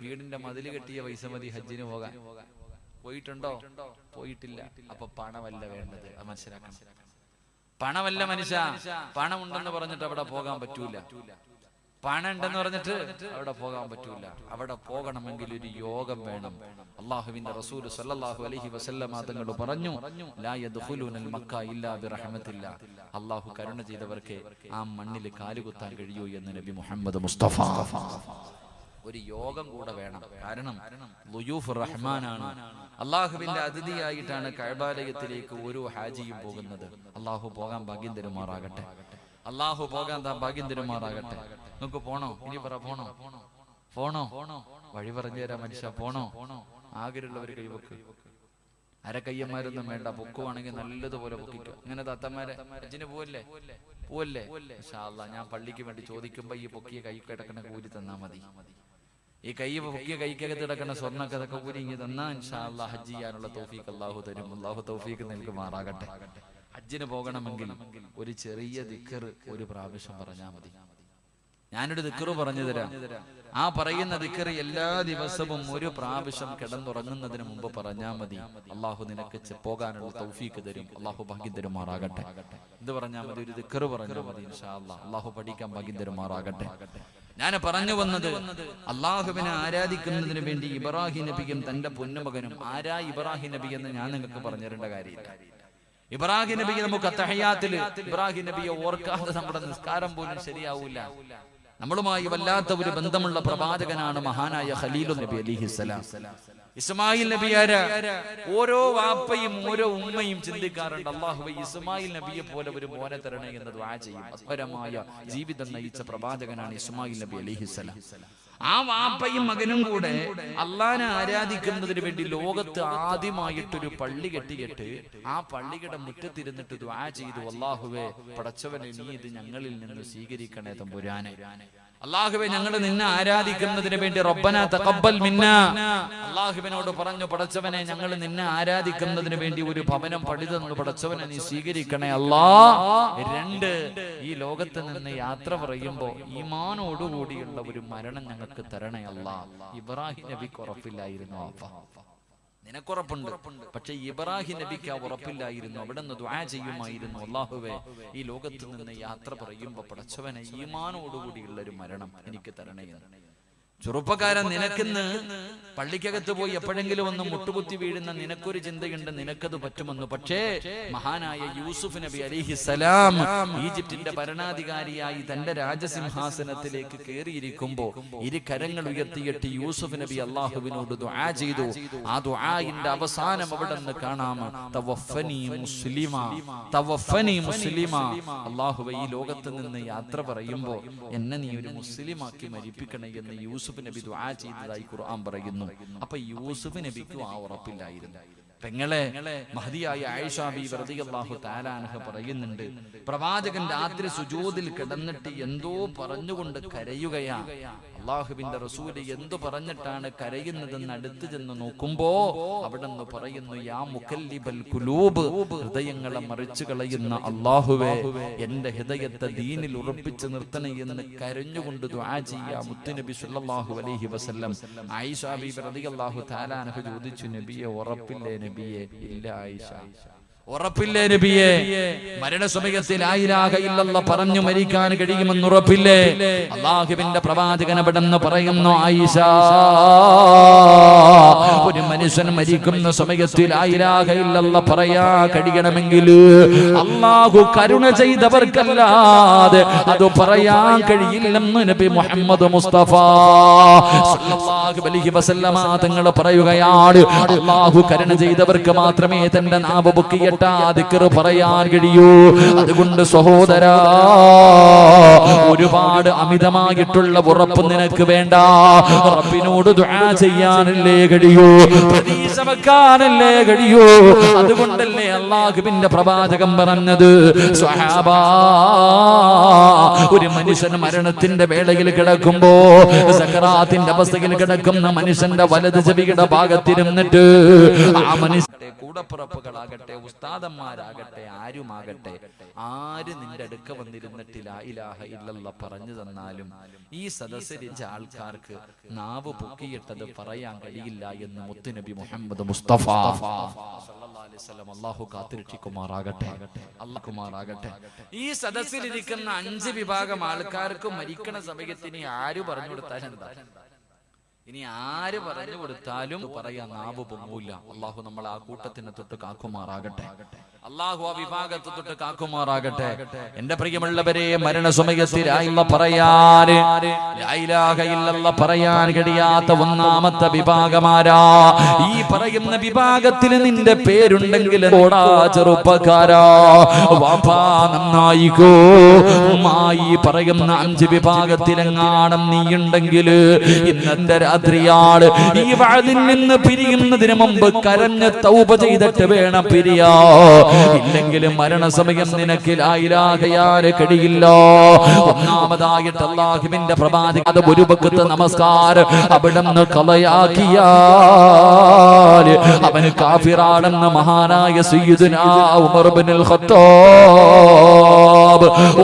[SPEAKER 1] വീടിന്റെ മതില് കെട്ടിയ പൈസ മതി ഹജ്ജിന് പോകാൻ. പോയിട്ടുണ്ടോ? പോയിട്ടില്ല. അപ്പൊ പണമല്ല വേണ്ടത്, അത് മനസ്സിലാക്കണം. പണമല്ല മനുഷ്യ. പണം ഉണ്ടെന്ന് പറഞ്ഞിട്ട് അവിടെ പോകാൻ പറ്റൂല. പണം ഉണ്ടെന്ന് പറഞ്ഞിട്ട് അവിടെ പോകാൻ പറ്റൂല. അവിടെ പോകണമെങ്കിൽ ഒരു യോഗം വേണം. അല്ലാഹുവിന്റെ റസൂൽ സല്ലല്ലാഹു അലൈഹി വസല്ലം തങ്ങൾ പറഞ്ഞു, ലാ യദ്ഖുലൂനൽ മക്ക ഇല്ലാ ബിറഹ്മത്തില്ലാ. അല്ലാഹു കരുണ ചെയ്തവർക്ക് ആ മണ്ണിൽ കാലുകുത്താൻ കഴിയൂ എന്ന് നബി മുഹമ്മദ് മുസ്തഫ. ഒരു യോഗം കൂടെ വേണം. കാരണം ളുയൂഫുർ റഹ്മാനാണ്. അല്ലാഹുവിന്റെ അതിഥിയായിട്ടാണ് കഅബാലയത്തിലേക്ക് ഓരോ ഹാജിയും പോകുന്നത്. അല്ലാഹു പോകാൻ ഭാഗ്യം തരുമാറാകട്ടെ. അല്ലാഹു പോകാൻ ഭാഗ്യം തരുമാറാകട്ടെ. നിങ്ങൾക്ക് പോണോ? ഇനി പറ, പോണോ? വഴി പറഞ്ഞു തരാം മനുഷ്യ, പോണോ? ആഗ്രഹമുള്ളവർ കൈവക്ക്. അരക്കയ്യന്മാരൊന്നും വേണ്ട, പൊക്കുവാണെങ്കിൽ നല്ലതുപോലെ പൊക്കിക്കോ. ഇങ്ങനെ താത്തന്മാരെ ഹജ്ജിന് പോവല്ലേ? ഇൻഷാ അല്ലാഹ് ഞാൻ പള്ളിക്ക് വേണ്ടി ചോദിക്കുമ്പോ ഈ പൊക്കിയ കൈ കിടക്കണ കൂലി തന്നാ മതി. ഈ കൈ പൊക്കിയ കൈക്കകത്ത് കിടക്കുന്ന സ്വർണ്ണൊക്കെ അതൊക്കെ കൂലി ഇങ്ങ് തന്നാ ഇൻഷാ അല്ലാഹ് ഹജ്ജ് ചെയ്യാനുള്ള തൗഫീഖ് അല്ലാഹു തരും. അല്ലാഹു തൗഫീഖ് നൽകുമാറാകട്ടെ. ഹജ്ജിന് പോകണമെങ്കിൽ ഒരു ചെറിയ ദിക്ർ ഒരു പ്രാവശ്യം പറഞ്ഞാൽ മതി. ഞാനൊരു ദിക്ർ പറഞ്ഞു തരാം. ആ പറയുന്ന ദിക്ർ എല്ലാ ദിവസവും ഒരു പ്രാവശ്യം കിടന്നുറങ്ങുന്നതിന് മുമ്പ് പറഞ്ഞാൽ മതി. അള്ളാഹു നിനക്ക് പോകാനുള്ള തൗഫീഖ് തരും. അള്ളാഹു ഭാഗ്യം തരുമാറാകട്ടെ. ഇത് പറഞ്ഞാൽ മതി, ഒരു ദിക്ർ പറഞ്ഞാൽ മതി. ഇൻഷാ അല്ലാഹ് അള്ളാഹു പഠിക്കാൻ ഭാഗ്യം തരുമാറാകട്ടെ. ഞാൻ പറഞ്ഞു വന്നത്, അള്ളാഹുവിനെ ആരാധിക്കുന്നതിന് വേണ്ടി ഇബ്രാഹിം നബിയും തന്റെ പൊന്നുമകനും, ആരാ ഇബ്രാഹിം നബി എന്ന് ഞാൻ നിങ്ങൾക്ക് പറഞ്ഞു തരേണ്ട കാര്യമില്ല. ഇബ്രാഹിം നബിയെ നമുക്ക് തഹയ്യാത്തിൽ ഇബ്രാഹിം നബിയെ ഓർക്കാതെ നമ്മുടെ നിസ്കാരം പോലും ശരിയാവൂല. നമ്മളുമായി വല്ലാത്ത ഒരു ബന്ധമുള്ള പ്രവാചകനാണ് മഹാനായ ഖലീലുൻ നബി അലൈഹിസ്സലാം. ഇസ്മായിൽ നബിയാര ഓരോ വാപ്പയും ഓരോ ഉമ്മയും ചിന്തിക്കാറുണ്ട്, അല്ലാഹുവേ ഇസ്മായിൽ നബിയെ പോലെ ഒരു മോനെ തരണേ എന്ന് ദുആ ചെയ്യും. അത്ഭുതമായ ജീവിതം നയിച്ച പ്രവാചകനാണ് ഇസ്മായിൽ നബി അലൈഹിസ്സലാം. ആ വാപ്പയും മകനും കൂടെ അള്ളാനെ ആരാധിക്കുന്നതിന് വേണ്ടി ലോകത്ത് ആദ്യമായിട്ടൊരു പള്ളി കെട്ടിയിട്ട് ആ പള്ളിയുടെ മുറ്റത്തിരുന്നിട്ട് ദുആ ചെയ്തു, അല്ലാഹുവേ പടച്ചവനെ നീ ഇത് ഞങ്ങളിൽ നിന്ന് സ്വീകരിക്കണേ തമ്പുരാനെ. അല്ലാഹുവേ ഞങ്ങൾ നിന്നെ ആരാധിക്കുന്നതിന് വേണ്ടി റബ്ബനാ തഖബ്ബൽ മിന്നാ, അല്ലാഹുവിനോട് പറഞ്ഞു പടച്ചവനെ ഞങ്ങൾ നിന്നെ ആരാധിക്കുന്നതിന് വേണ്ടി ഒരു ഭവനം പണിതെന്ന് പടച്ചവനെ നീ സ്വീകരിക്കണേ അല്ലാ. 2, ഈ ലോകത്ത് നിന്ന് യാത്ര പറയുമ്പോ ഈമാനോടുകൂടിയുള്ള ഒരു മരണം ഞങ്ങൾക്ക് തരണേ അല്ലാ. ഇബ്രാഹിം നബിക്ക് ഉറപ്പില്ലായിരുന്നു, നിനക്കുറപ്പുണ്ട്, പക്ഷെ ഇബ്രാഹിം നബിക്ക് ആ ഉറപ്പില്ലായിരുന്നു. അവിടെ നിന്ന് ദുആ ചെയ്യുമായിരുന്നു, അല്ലാഹുവേ ഈ ലോകത്ത് നിന്ന് യാത്ര പറയുമ്പോ പടച്ചവനെ ഈമാനോടുകൂടിയുള്ള ഒരു മരണം എനിക്ക് തരണേ എന്ന്. ചെറുപ്പക്കാരൻ, നിനക്കിന്ന് പള്ളിക്കകത്ത് പോയി എപ്പോഴെങ്കിലും ഒന്ന് മുട്ടുകുത്തി വീഴുന്ന നിനക്കൊരു ചിന്തയുണ്ട്, നിനക്കത് പറ്റുമെന്ന്. പക്ഷേ മഹാനായ യൂസുഫ് നബി അലൈഹിസ്സലാം ഈജിപ്തിന്റെ ഭരണാധികാരിയായി തന്റെ രാജസിംഹാസനത്തിലേക്ക് കയറിയിരിക്കുമ്പോ ഇരു കരങ്ങൾ ഉയർത്തിയിട്ട് യൂസുഫ് നബി അള്ളാഹുവിനോട് ദുആ ചെയ്തു. ആ ദുആഇന്റെ അവസാനം അവിടെ നിന്ന് കാണാം, തവഫനി മുസ്ലിമാ, തവഫനി മുസ്ലിമാ. അള്ളാഹുവേ ഈ ലോകത്ത് നിന്ന് യാത്ര പറയുമ്പോ എന്നെ നീ ഒരു മുസ്ലിമാക്കി മരിപ്പിക്കണേ എന്ന് യൂസുഫ് നബി ദുആ ചെയ്തതായി ഖുർആൻ പറയുന്നു. അപ്പൊ യൂസുഫ് നബിക്കും ആ ഉറപ്പില്ലായിരുന്നു. പെങ്ങളെ, മഹദിയായ ആയിഷ ബീവി റളിയല്ലാഹു തആല അൻഹ പറയുന്നുണ്ട്, പ്രവാചകൻ രാത്രി സുജൂദിൽ കിടന്നിട്ട് എന്തോ പറഞ്ഞുകൊണ്ട് കരയുകയാ. അല്ലാഹുവിന്റെ റസൂൽ എന്തു പറഞ്ഞിട്ടാണ് കരയുന്നതെന്ന് അടുത്ത് ചെന്ന് നോക്കുമ്പോ അവിടെ നിന്ന് പറയുന്നു, യാ മുകല്ലിബൽ ഖുലൂബ്, ഹൃദയങ്ങളെ മറിച്ചു കളയുന്ന അല്ലാഹുവേ എന്റെ ഹൃദയത്തെ ദീനിൽ ഉറപ്പിച്ചു നിർത്തണേ എന്ന് കരഞ്ഞുകൊണ്ട് ദുആ ചെയ്യാ മുത്തുനബി സല്ലല്ലാഹു അലൈഹി വസല്ലം. ആയിഷ ബീവി റളിയല്ലാഹു തആല അൻഹ ചോദിച്ചു, നബിയെ ഉറപ്പില്ലേ നബിയെ? ഇല്ല ആയിഷ, ഉറപ്പില്ലേ നബിയെ? മരണസമയത്തിൽ ലാ ഇലാഹ ഇല്ലല്ലാഹ് പറഞ്ഞു മരിക്കാൻ കഴിയുമെന്ന് ഉറപ്പില്ലേ? അല്ലാഹുവിന്റെ പ്രവാചകൻ അവിടെന്ന് പറയുന്നു, ആയിഷ ഒരു മനുഷ്യൻ മരിക്കുന്ന സമയത്തിൽ ലാ ഇലാഹ ഇല്ലല്ലാഹ് പറയാ കഴിയണമെങ്കിൽ അല്ലാഹു കരുണ ചെയ്തവർക്കല്ലാതെ അത് പറയാൻ കഴിയില്ലെന്ന് നബി മുഹമ്മദ് മുസ്തഫ സല്ലല്ലാഹു അലൈഹി വസല്ലമ തങ്ങൾ പറയുകയാണ്. അല്ലാഹു കരുണ ചെയ്തവർക്ക് മാത്രമേ തന്റെ നാവ് പൊക്കിയ ദിക്ർ പറയാൻ കഴിയൂ. അതുകൊണ്ട് സഹോദരാ, ഒരുപാട് അമിതമായിട്ടുള്ള ഉറപ്പ് നിനക്ക് വേണ്ട. റബ്ബിനോട് ദുആ ചെയ്യാനല്ലേ കഴിയൂ, പ്രതീക്ഷ വെക്കാനല്ലേ കഴിയൂ. അതുകൊണ്ടല്ലേ അല്ലാഹുവിന്റെ പ്രവാചകൻ പറഞ്ഞത്, സ്വഹാബാ ഒരു മനുഷ്യൻ മരണത്തിന്റെ വേളയിൽ കിടക്കുമ്പോ സക്കറാത്തിന്റെ അവസ്ഥയിൽ കിടക്കുന്ന മനുഷ്യന്റെ വലത് ചെവിയുടെ ഭാഗത്തിരുന്നിട്ട് ആ മനുഷ്യന്റെ കൂടപ്പുറപ്പുകളാകട്ടെ ഉസ്താദന്മാരാകട്ടെ ആരുമാകട്ടെ ആര് നിന്റെ അടുക്ക വന്നിരുന്നിട്ട് ലാ ഇലാഹ ഇല്ലല്ലാഹ് പറഞ്ഞു തന്നാലും ഈ സദസ്സിരിച്ച ആൾക്കാർക്ക് നാവ് പൊക്കിയിട്ടത് പറയാൻ കഴിയില്ല എന്ന് മുത്തുനബി മുഹമ്മദ് മുസ്തഫ സല്ലല്ലാഹു അലൈഹി വസല്ലം അല്ലാഹു കാത്തിരക്ഷിക്കുമാറാകട്ടെ. അല്ലാഹുമാറാകട്ടെ. ഈ സദസ്സിലിരിക്കുന്ന 5 വിഭാഗം ആൾക്കാർക്ക് മരിക്കണ സമയത്തിന് ആര് പറഞ്ഞു കൊടുത്താലും എന്താ, ഇനി ആര് പറഞ്ഞു കൊടുത്താലും പറയാൻ നാവ് പൊങ്ങൂല. അല്ലാഹു നമ്മളെ ആ കൂട്ടത്തിനെ തൊട്ട് കാക്കുമാറാകട്ടെ. അള്ളാഹു ആ വിഭാഗത്തെ തൊട്ട് കാക്കുമാറാകട്ടെ. എന്റെ പ്രിയമുള്ളവരെ, മരണസമയത്തിൽ പറയാന് ലാ ഇലാഹ ഇല്ലല്ലാഹ് പറയാൻ കഴിയാത്ത ഒന്നാമത്തെ വിഭാഗമാരാ. ഈ പറയുന്ന വിഭാഗത്തിൽ നിന്റെ പേരുണ്ടെങ്കിൽ ഓടാ ചെറുപ്പക്കാരാ, വാപ്പാ നന്നായിക്കോ. ഈ പറയുന്ന 5 വിഭാഗത്തിലെങ്ങാണം നീയുണ്ടെങ്കിൽ ഇന്നത്തെ രാത്രിയാള് ഈ വഅദിൽ നിന്ന് പിരിയുന്നതിന് മുമ്പ് കരഞ്ഞ് തൗബ ചെയ്തിട്ട് വേണം പിരിയാ. ഇല്ലെങ്കിലും മരണസമയം നിനക്ക് ലാ ഇലാഹ ഇല്ലല്ലാഹ് കഴിയില്ല. ഒന്നാമതായിട്ട് അല്ലാഹുവിന്റെ പ്രവാചകൻ അത് ഒരു വഖത്ത് നമസ്കാരം അവിടുന്ന് കളയാക്കിയാൽ അവന് കാഫിറാണെന്ന് മഹാനായ സയ്യിദുനാ ഉമർ ഇബ്നുൽ ഖത്താബ്.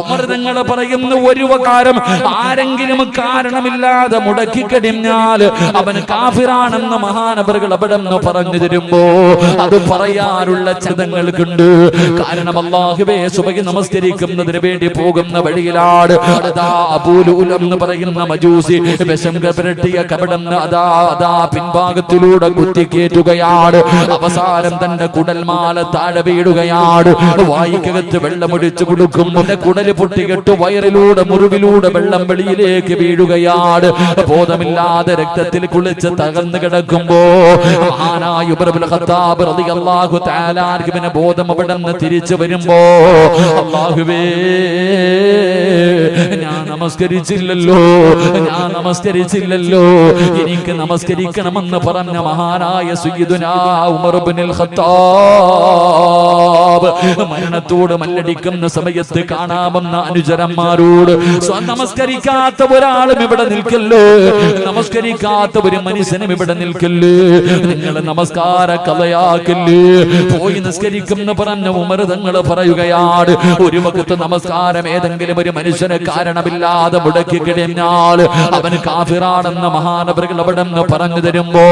[SPEAKER 1] ഉമർ തങ്ങൾ പറയുന്ന ഒരു വകാരം ആരെങ്കിലും കാരണമില്ലാതെ മുടക്കി കഴിഞ്ഞാൽ അവന് കാഫിറാണെന്ന് മഹാനവറുകൾ അവിടുന്ന് പറഞ്ഞു തരുമ്പോ അത് പറയാനുള്ള ചതങ്ങൾക്കുണ്ട്. കാരണം അല്ലാഹുവേ സുബഹി നമസ്കരിക്കുന്നതിന് വേണ്ടി പോകുന്ന വഴിയിലാണ് അതാ അബൂലുൽ എന്ന് പറയുന്ന മജൂസി വിഷം പുരട്ടിയ കപടന്ന് അതാ പിൻഭാഗത്തിലൂടെ കുത്തിക്കേറ്റുകയാണ്. അവസാനം തന്റെ കുടൽമാല താഴെ വീടുകയാണ്. വായിക്കകത്ത് വെള്ളമൊഴിച്ചു കൊടുക്കുമ്പോൾ കുടല് പൊട്ടികെട്ട് വയറിലൂടെ മുറിവിലൂടെ വെള്ളം വെളിയിലേക്ക് വീഴുകയാണ്. ബോധമില്ലാതെ രക്തത്തിൽ കുളിച്ച് തകർന്നു കിടക്കുമ്പോ മഹാനായ ഉമർ ഇബ്നുൽ ഖത്താബ് റളിയല്ലാഹു തആല അൻഹുവിനെ ബോധം അവിടുന്ന് തിരിച്ചു വരുമ്പോ, അല്ലാഹുവേ ഞാൻ നമസ്കരിച്ചില്ലല്ലോ, എനിക്ക് നമസ്കരിക്കണമെന്ന് പറഞ്ഞ മഹാനായ സയ്യിദുനാ ഉമർ ഇബ്നുൽ ഖത്താബ് മരണത്തോട് മല്ലടിക്കുന്ന സമയത്ത് കാണാമെന്ന അനുചരന്മാരോട് നമസ്കരിക്കാത്ത ഒരാളും ഇവിടെ നിൽക്കല്ലോ, നമസ്കരിക്കാത്ത ഒരു മനുഷ്യനും ഇവിടെ നിൽക്കല്ലേ, നിങ്ങളെ നമസ്കാര കലയാക്കല്ലേ, പോയി നിസ്കരിക്കുന്ന പറഞ്ഞ ഉമർ തങ്ങൾ പറയുകയാണ്. ഒരു വഖത്ത് നമസ്കാരം ഏതെങ്കിലും ഒരു മനുഷ്യന് കാരണമില്ലാതെ മുടക്കി കഴിഞ്ഞാൽ അവന് കാഫിറാണെന്ന മഹാനവറുകൾ അവിടെ നിന്ന് പറഞ്ഞു തരുമ്പോ,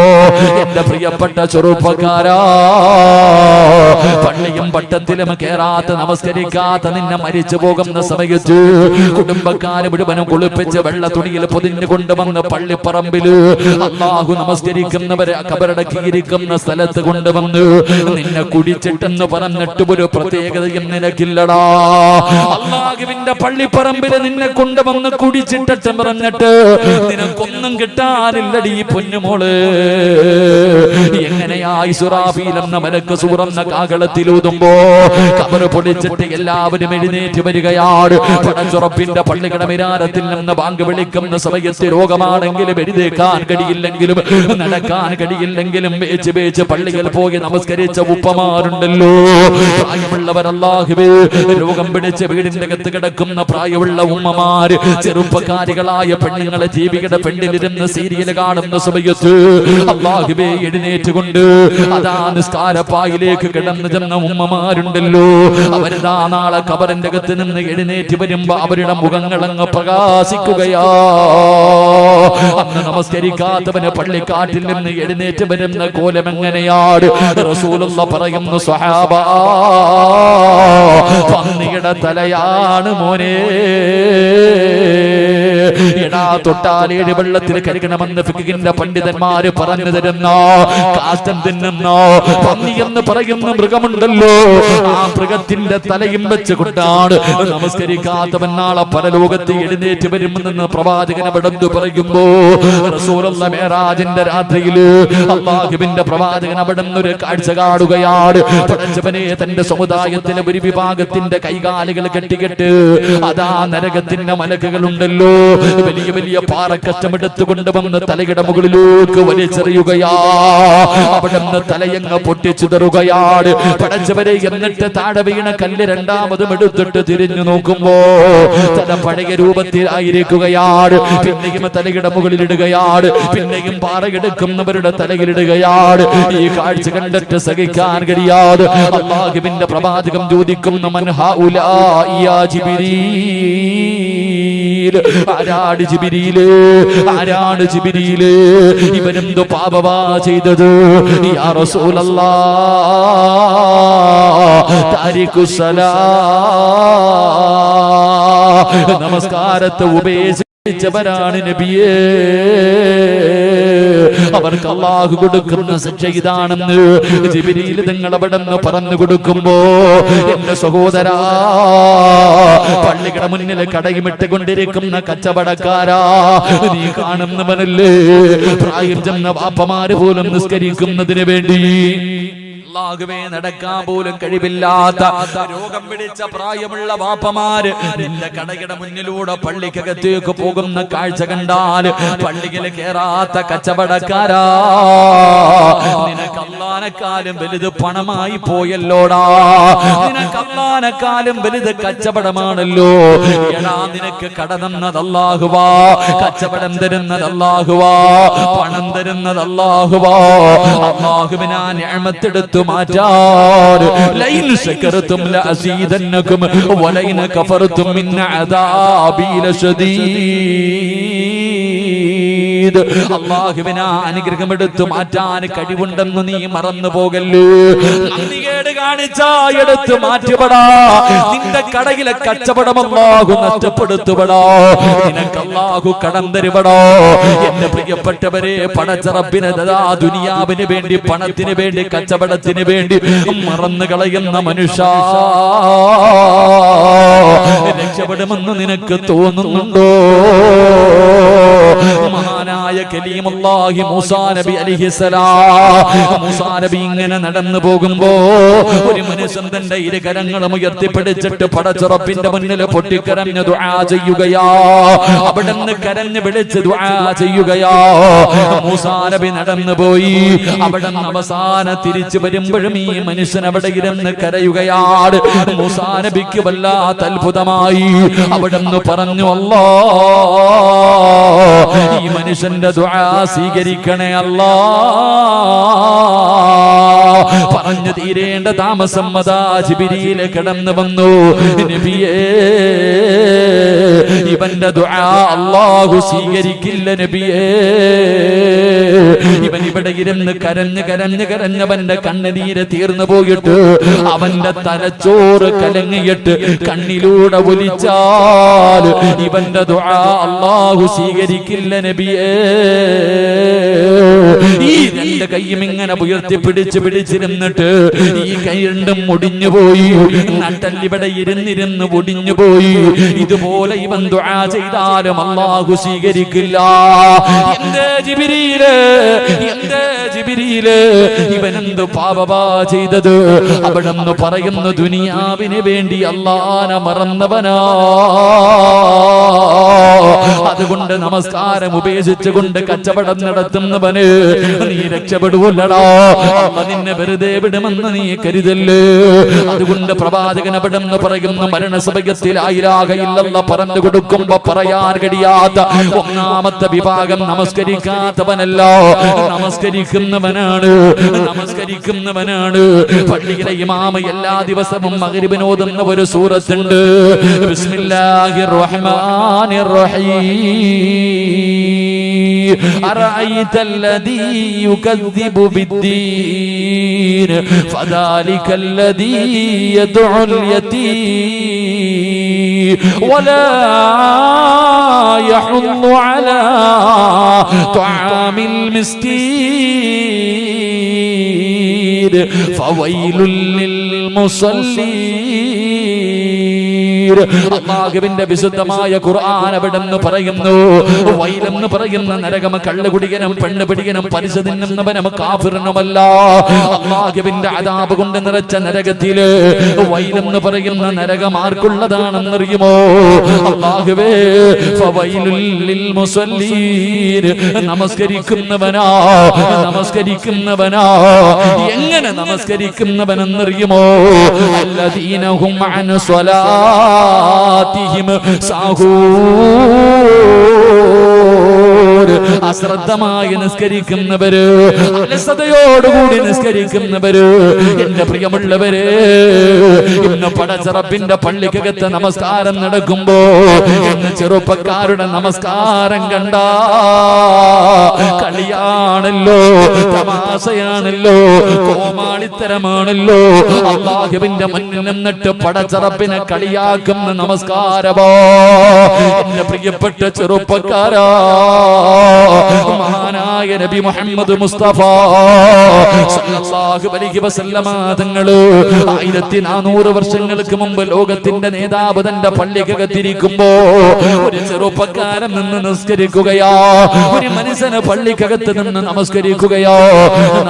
[SPEAKER 1] എന്റെ പ്രിയപ്പെട്ട ചെറുപ്പക്കാരാ, പള്ളിയും പട്ടത്തിലും കേറാത്ത നമസ്കരിക്കാത്ത നിന്നെ മരിച്ചു പോകുന്ന സമയത്ത് കുടുംബക്കാര് മുഴുവനും കുളിപ്പിച്ച് വെള്ള തുണിയിൽ പൊതിഞ്ഞു കൊണ്ടുവന്ന് പള്ളിപ്പറമ്പില് അല്ലാഹു നമസ്കരിക്കുന്നവരെ കബറടക്കിയിരിക്കുന്ന സ്ഥലത്ത് കൊണ്ടുവന്ന് നിന്നെ കുടിച്ചിട്ടെന്ന് പറഞ്ഞിട്ട് ഒരു പ്രത്യേകതയും നിനക്കില്ലടാ. അല്ലാഹുവിന്റെ പള്ളിപ്പറമ്പില് നിന്നെ കൊണ്ടുവന്ന് കുടിച്ചിട്ടെന്ന് പറഞ്ഞിട്ട് നിനക്കൊന്നും കിട്ടാനില്ലടി പൊന്നുമോള്. എങ്ങനെയാ ഇസ്രാഫീൽ എന്ന മലക്ക് സൂറന്ന കാഹളത്തിലൂതുമ്പോ കബറ് പൊളിച്ചിട്ട് എല്ലാവരും എഴുന്നേറ്റ് വരികയാണ്. പടച്ചുറപ്പിന്റെ പള്ളിക്കട മിനാരത്തിൽ നിന്ന് ബാങ്ക് വിളിക്കുന്ന സമയത്ത് രോഗമാണെങ്കിലും എഴുന്നേക്കാൻ കഴിയില്ലെങ്കിലും നടക്കാൻ കഴിയില്ലെങ്കിലും വേച്ച് പള്ളികൾ പോയി നമസ്കരിച്ച ഉപ്പമാരുണ്ടല്ലോ, പ്രായമുള്ളവർ. അല്ലാഹുവേ, രോഗം പിടിച്ച് വീടിന്റെ അകത്ത് കിടക്കുന്ന പ്രായമുള്ള ഉമ്മമാര്, ചെറുപ്പക്കാരികളായ പെണ്ണുങ്ങളെ ജീവിയുടെ പെണ്ണിലിരുന്ന് സീരിയൽ കാണുന്ന സമയത്ത് അല്ലാഹുവേ എഴുന്നേറ്റുകൊണ്ട് അതാ നിസ്കാരപ്പായിലേക്ക് കിടന്നു ചെന്ന ഉമ്മമാരുണ്ടല്ലോ, അവരിതാ നാളെ കബറിന്റെ അകത്ത് നിന്ന് എഴുന്നേറ്റ് വരുമ്പോ അവരുടെ മുഖങ്ങളങ്ങ് പ്രകാശിക്കുകയാ. അന്ന് നമസ്കരിക്കാത്തവന് പള്ളിക്കാട്ടിൽ നിന്ന് എഴുന്നേറ്റ് വരുന്ന കോലം എങ്ങനെയാണ്? റസൂലുള്ള പറയുന്നു, സ്വഹാബ, പന്നിയുടെ തലയാണ് മോനെ. എടാ, തൊട്ടാലേഴ് വെള്ളത്തിൽ കരുകണമെന്ന് ഫിഖിന്റെ പണ്ഡിതന്മാര് പറഞ്ഞു തരുന്ന കാഷ്ടം തിന്നുന്ന പന്നി എന്ന് പറയുന്ന മൃഗമുണ്ടല്ലോ, ആ മൃഗത്തിന്റെ തലയും വെച്ച് കൊണ്ടാണ് നമസ്കരിക്കാത്തവൻ നാളെ പരലോകത്ത് എഴുന്നേറ്റ് വരുമെന്ന് പ്രവാചകൻ അവിടുന്ന് പറയുമ്പോ, റസൂലുള്ള മേറാജിന്റെ രാത്രിയില് അല്ലാഹുവിന്റെ പ്രവാചകൻ അവിടുന്ന് ഒരു കാഴ്ച കാണുകയാണ്. പടച്ചവനെ, തന്റെ സമുദായത്തിലെ ഒരു വിഭാഗത്തിന്റെ കൈകാലുകൾ കെട്ടിക്കെട്ട് അതാ നരകത്തിന്റെ മലക്കുകളുണ്ടല്ലോ, വലിയ വലിയ പാറക്കച്ചമെടുത്ത് കൊണ്ടുവന്ന് തലയുടെ മുകളിലേക്ക് വലിച്ചെറിയുകയാ. അവിടുന്ന് തലയങ്ങ് പൊട്ടിച്ചിതറുകയാണ്. പടച്ചവരെ, എന്നിട്ട് താഴെ വീണ കല്ല് രണ്ടാമതും എടുത്തിട്ട് തിരിഞ്ഞു നോക്കുമ്പോ തല പഴയ രൂപത്തിലായിരിക്കുകയാണ്. പിന്നെയും തലയുടെ മുകളിലിടുകയാണ്, പിന്നെയും പാറയെടുക്കുന്നവരുടെ തലയിലിടുകയാണ്. ഈ കാഴ്ച കണ്ടിട്ട് സഹിക്കാൻ കഴിയാതെ അല്ലാഹുവിന്റെ പ്രവാചകം ചോദിക്കുന്നു, മൻ ഹൗലാ യാ ജിബ്രീൽ, ആരാണ് ജിബ്രീല്, ആരാണ് ജിബ്രീല്, ഇവനെന്തു പാപമാ ചെയ്തത്? യാ റസൂലല്ലാഹ്, താരിഖുസ്സലാ, നമസ്കാരത്തെ ഉപേക്ഷിച്ചവരാണ് നബിയേ. അവർക്ക് അല്ലാഹു കൊടുക്കുന്ന ശിക്ഷ ഇതാണെന്ന് ജിബ്രീൽ തങ്ങൾ അവിടെന്ന് പറഞ്ഞു കൊടുക്കുമ്പോ എന്റെ സഹോദരാ, പള്ളിയുടെ മുന്നിൽ കടയുമിട്ട് കൊണ്ടിരിക്കുന്ന കച്ചവടക്കാരാ, നീ കാണുന്നവനല്ലേ പ്രായം ചെന്ന വാപ്പമാര് പോലും നിസ്കരിക്കുന്നതിന് വേണ്ടി അല്ലാഹുവേ നടക്കാൻ പോലും കഴിവില്ലാത്ത രോഗം പിടിച്ച പ്രായമുള്ള വാപ്പമാര് നിന്റെ കടയുടെ മുന്നിലൂടെ പള്ളിക്കകത്തേക്ക് പോകുന്ന കാഴ്ച കണ്ടാൽ പള്ളിയിൽ കേറാത്ത കച്ചവടക്കാരാ, നിനക്ക് അല്ലാഹുവിനെക്കാളും വലുത് പണമായി പോയല്ലോടാ, നിനക്ക് അല്ലാഹുവിനെക്കാളും വലുത് കച്ചവടമാണല്ലോ. എടാ, നിനക്ക് കട തന്നത് അല്ലാഹുവാ, കച്ചവടം തരുന്നത് അല്ലാഹുവാ, പണം തരുന്നത് അല്ലാഹുവാ. അല്ലാഹുവിനാ നിഅമത്തെടുത്തു മാറ്റാൻ ലൈൻ ശകർതും ലഅസീദന്നകും വലൈൻ കഫർതും മിൻ അദാബി ലശദീദ്. അല്ലാഹുവിനാ അനുഗ്രഹം എടുത്തു മാറ്റാൻ കഴിവുണ്ടെന്ന് നീ മറന്നു പോകല്ലേ. നന്ദികേട് കാണിച്ചാ എടുത്തു മാറ്റിപ്പെടാ. നിന്റെ കടയിലെ കച്ചവടം അല്ലാഹു നഷ്ടപ്പെടുത്തുപെടാ. നിനക്ക് അല്ലാഹു കടം തരുപെടാ. എന്റെ പ്രിയപ്പെട്ടവരെ, പടച്ച റബ്ബിനെ ദുനിയാവിന് വേണ്ടി, പണത്തിന് വേണ്ടി, കച്ചവടത്തിന് വേണ്ടി മറന്നു കളയുന്ന മനുഷ്യ രക്ഷപ്പെടുമെന്ന് നിനക്ക് തോന്നുന്നുണ്ടോ? മഹാനായ കലീമുല്ലാഹി മൂസാ നബി അലൈഹിസ്സലാം, മൂസാ നബി ഇങ്ങനെ നടന്നു പോകുമ്പോ ഒരു മനുഷ്യൻ തന്റെ ഇരു കരങ്ങളും ഉയർത്തിപ്പിടിച്ചിട്ട് പടച്ച റബ്ബിന്റെ മുന്നിൽ പൊട്ടിക്കരഞ്ഞു ദുആ ചെയ്യുകയാ. അവിടുന്ന് കരഞ്ഞു വിളിച്ച് ദുആ ചെയ്യുകയാ. മൂസാ നബി നടന്നു പോയി. അവിടുന്ന് അവസാനം തിരിച്ചു വരുമ്പോഴും ഈ മനുഷ്യൻ അവിടെ ഇരുന്ന് കരയുകയാണ്. മൂസാ നബിക്ക് വല്ലാത്ത അത്ഭുതമായി. അവിടുന്ന് പറഞ്ഞു, അല്ലാഹ്, ഈ മനുഷ്യന്റെ ദുആ സ്വീകരിക്കണേ അല്ലാ. പറഞ്ഞു തീരേണ്ട താമസം അതാ ജിബ്രീൽ കടന്നു വന്നു. നബിയേ, ഇവന്റെ ദുആ അല്ലാഹു സ്വീകരിക്കില്ല നബിയേ. ഇവൻ ഇവിടെ ഇരുന്ന് കരഞ്ഞ് കരഞ്ഞ് കരഞ്ഞവന്റെ കണ്ണുനീര് തീർന്നു പോയിട്ട് അവന്റെ തലച്ചോറ് കലങ്ങിയിട്ട് കണ്ണിലൂടെ ഒലിച്ചാൽ ഇവന്റെ ദുആ അല്ലാഹു സ്വീകരിക്കില്ല നബിയേ. ഈ രണ്ട് കൈയും ഇങ്ങനെ ഉയർത്തി പിടിച്ചിരുന്നിട്ട് ഈ കൈ രണ്ടും ഒടിഞ്ഞുപോയി. നട്ടല്ലിവിടെ ഇരുന്നിരുന്ന് ഒടിഞ്ഞുപോയി. ഇതുപോലെ ഇവൻ ദുആ ചെയ്താലും അല്ലാഹു സ്വീകരിക്കില്ല. എന്തേ ജിബ്രീലേ, എന്തേ ജിബ്രീലേ, ഇവനെന്ത് പാപമാ ചെയ്തത്? അവിടെന്ന് പറയുന്നു, ദുനിയാവിന് വേണ്ടി അല്ലാഹനെ മറന്നവനാ. അതുകൊണ്ട് നമസ്കാരം ഉപേക്ഷിച്ചുകൊണ്ട് കച്ചവടം നടത്തുന്നവന് നീ രക്ഷപ്പെടുവല്ലടാ. അല്ലാഹ് നിന്നെ വെറുതെ വിടുമെന്ന് നീ കരുതല്ലേ. അതുകൊണ്ട് പ്രവാചകൻ അവിടെന്ന് പറയുന്നു, മരണസമയത്തിൽ ലാ ഇലാഹ ഇല്ലല്ലാഹ് പറഞ്ഞു കൊടുക്കുമ്പോ പറയാൻ കഴിയാത്ത ഒന്നാമത്തെ വിഭാഗം നമസ്കരിക്കാത്തവനല്ല, നമസ്കരിക്കുന്നവനാണ്. നമസ്കരിക്കുന്നവനാണ്. പള്ളിയിലെ ഇമാമ എല്ലാ ദിവസവും മഗ്രിബിന് ഓതുന്ന ഒരു സൂറത്തുണ്ട്, ബിസ്മില്ലാഹിർ റഹ്മാനിർ റഹീം. അറഅയ്തല്ലദീ യുകദ്ദിബു ബിദ്ദീൻ ഫദാലികല്ലദീ യദ്ഉൽ യതീം വലാ യഹുദ്ദു അലാ തുആമിൽ മിസ്കീൻ ഫവൈലുൽ ലിൽ മുസല്ലീൻ. അല്ലാഹുവിന്റെ വിശുദ്ധമായ ഖുർആൻ അവിടെന്ന് പറയുന്നു, വൈലെന്ന് പറയുന്ന നരകം കള്ളുകുടികനും പെണ്ണുപിടികനും പലിശ തിന്നുന്നവനും കാഫിറിനുമല്ല. അല്ലാഹുവിന്റെ അദാബ് കൊണ്ട് നിറച്ച നരകത്തില് വൈലെന്ന് പറയുന്ന നരകം ആർക്കുള്ളതാണെന്നറിയുമോ? അല്ലാഹുവേ, ഫവൈലുൽ ലിൽ മുസല്ലീൻ. നമസ്കരിക്കുന്നവനാ, നമസ്കരിക്കുന്നവനാ. എങ്ങനെ നമസ്കരിക്കുന്നവനെന്നറിയുമോ? അല്ലദീന ഹും അൻ സ്വലാത്തിഹിം സാഹൂൻ. അശ്രദ്ധമായി നിസ്കരിക്കുന്നവര്, അലസതയോടുകൂടി നിസ്കരിക്കുന്നവര്. എന്റെ പ്രിയമുള്ളവര്, ഇന്ന് പടച്ച റബ്ബിന്റെ പള്ളിക്കകത്ത് നമസ്കാരം നടക്കുമ്പോ ഇന്ന് ചെറുപ്പക്കാരുടെ നമസ്കാരം കണ്ടാ കളിയാണല്ലോ, തമാശയാണല്ലോ, കോമാളിത്തരമാണല്ലോ. അല്ലാഹുവിന്റെ മുന്നിൽ നിന്നിട്ട് പടച്ച റബ്ബിനെ കളിയാക്ക നേരെയാക്കുന്ന നമസ്കാരമോ എന്റെ പ്രിയപ്പെട്ട ചെറുപ്പക്കാരാ മഹാനായ നബി മുഹമ്മദ് മുസ്തഫ സല്ലല്ലാഹു അലൈഹി വസല്ലമ തങ്ങൾ 1400 വർഷങ്ങൾക്ക് മുമ്പ് ലോകത്തിന്റെ നേതാവ് തന്റെ പള്ളിക്കകത്തിരിക്കുമ്പോ ഒരു ചെറുപ്പക്കാരൻ നിന്ന് നമസ്കരിക്കുകയാ ഒരു മനുഷ്യന് പള്ളിക്കകത്ത് നിന്ന് നമസ്കരിക്കുകയോ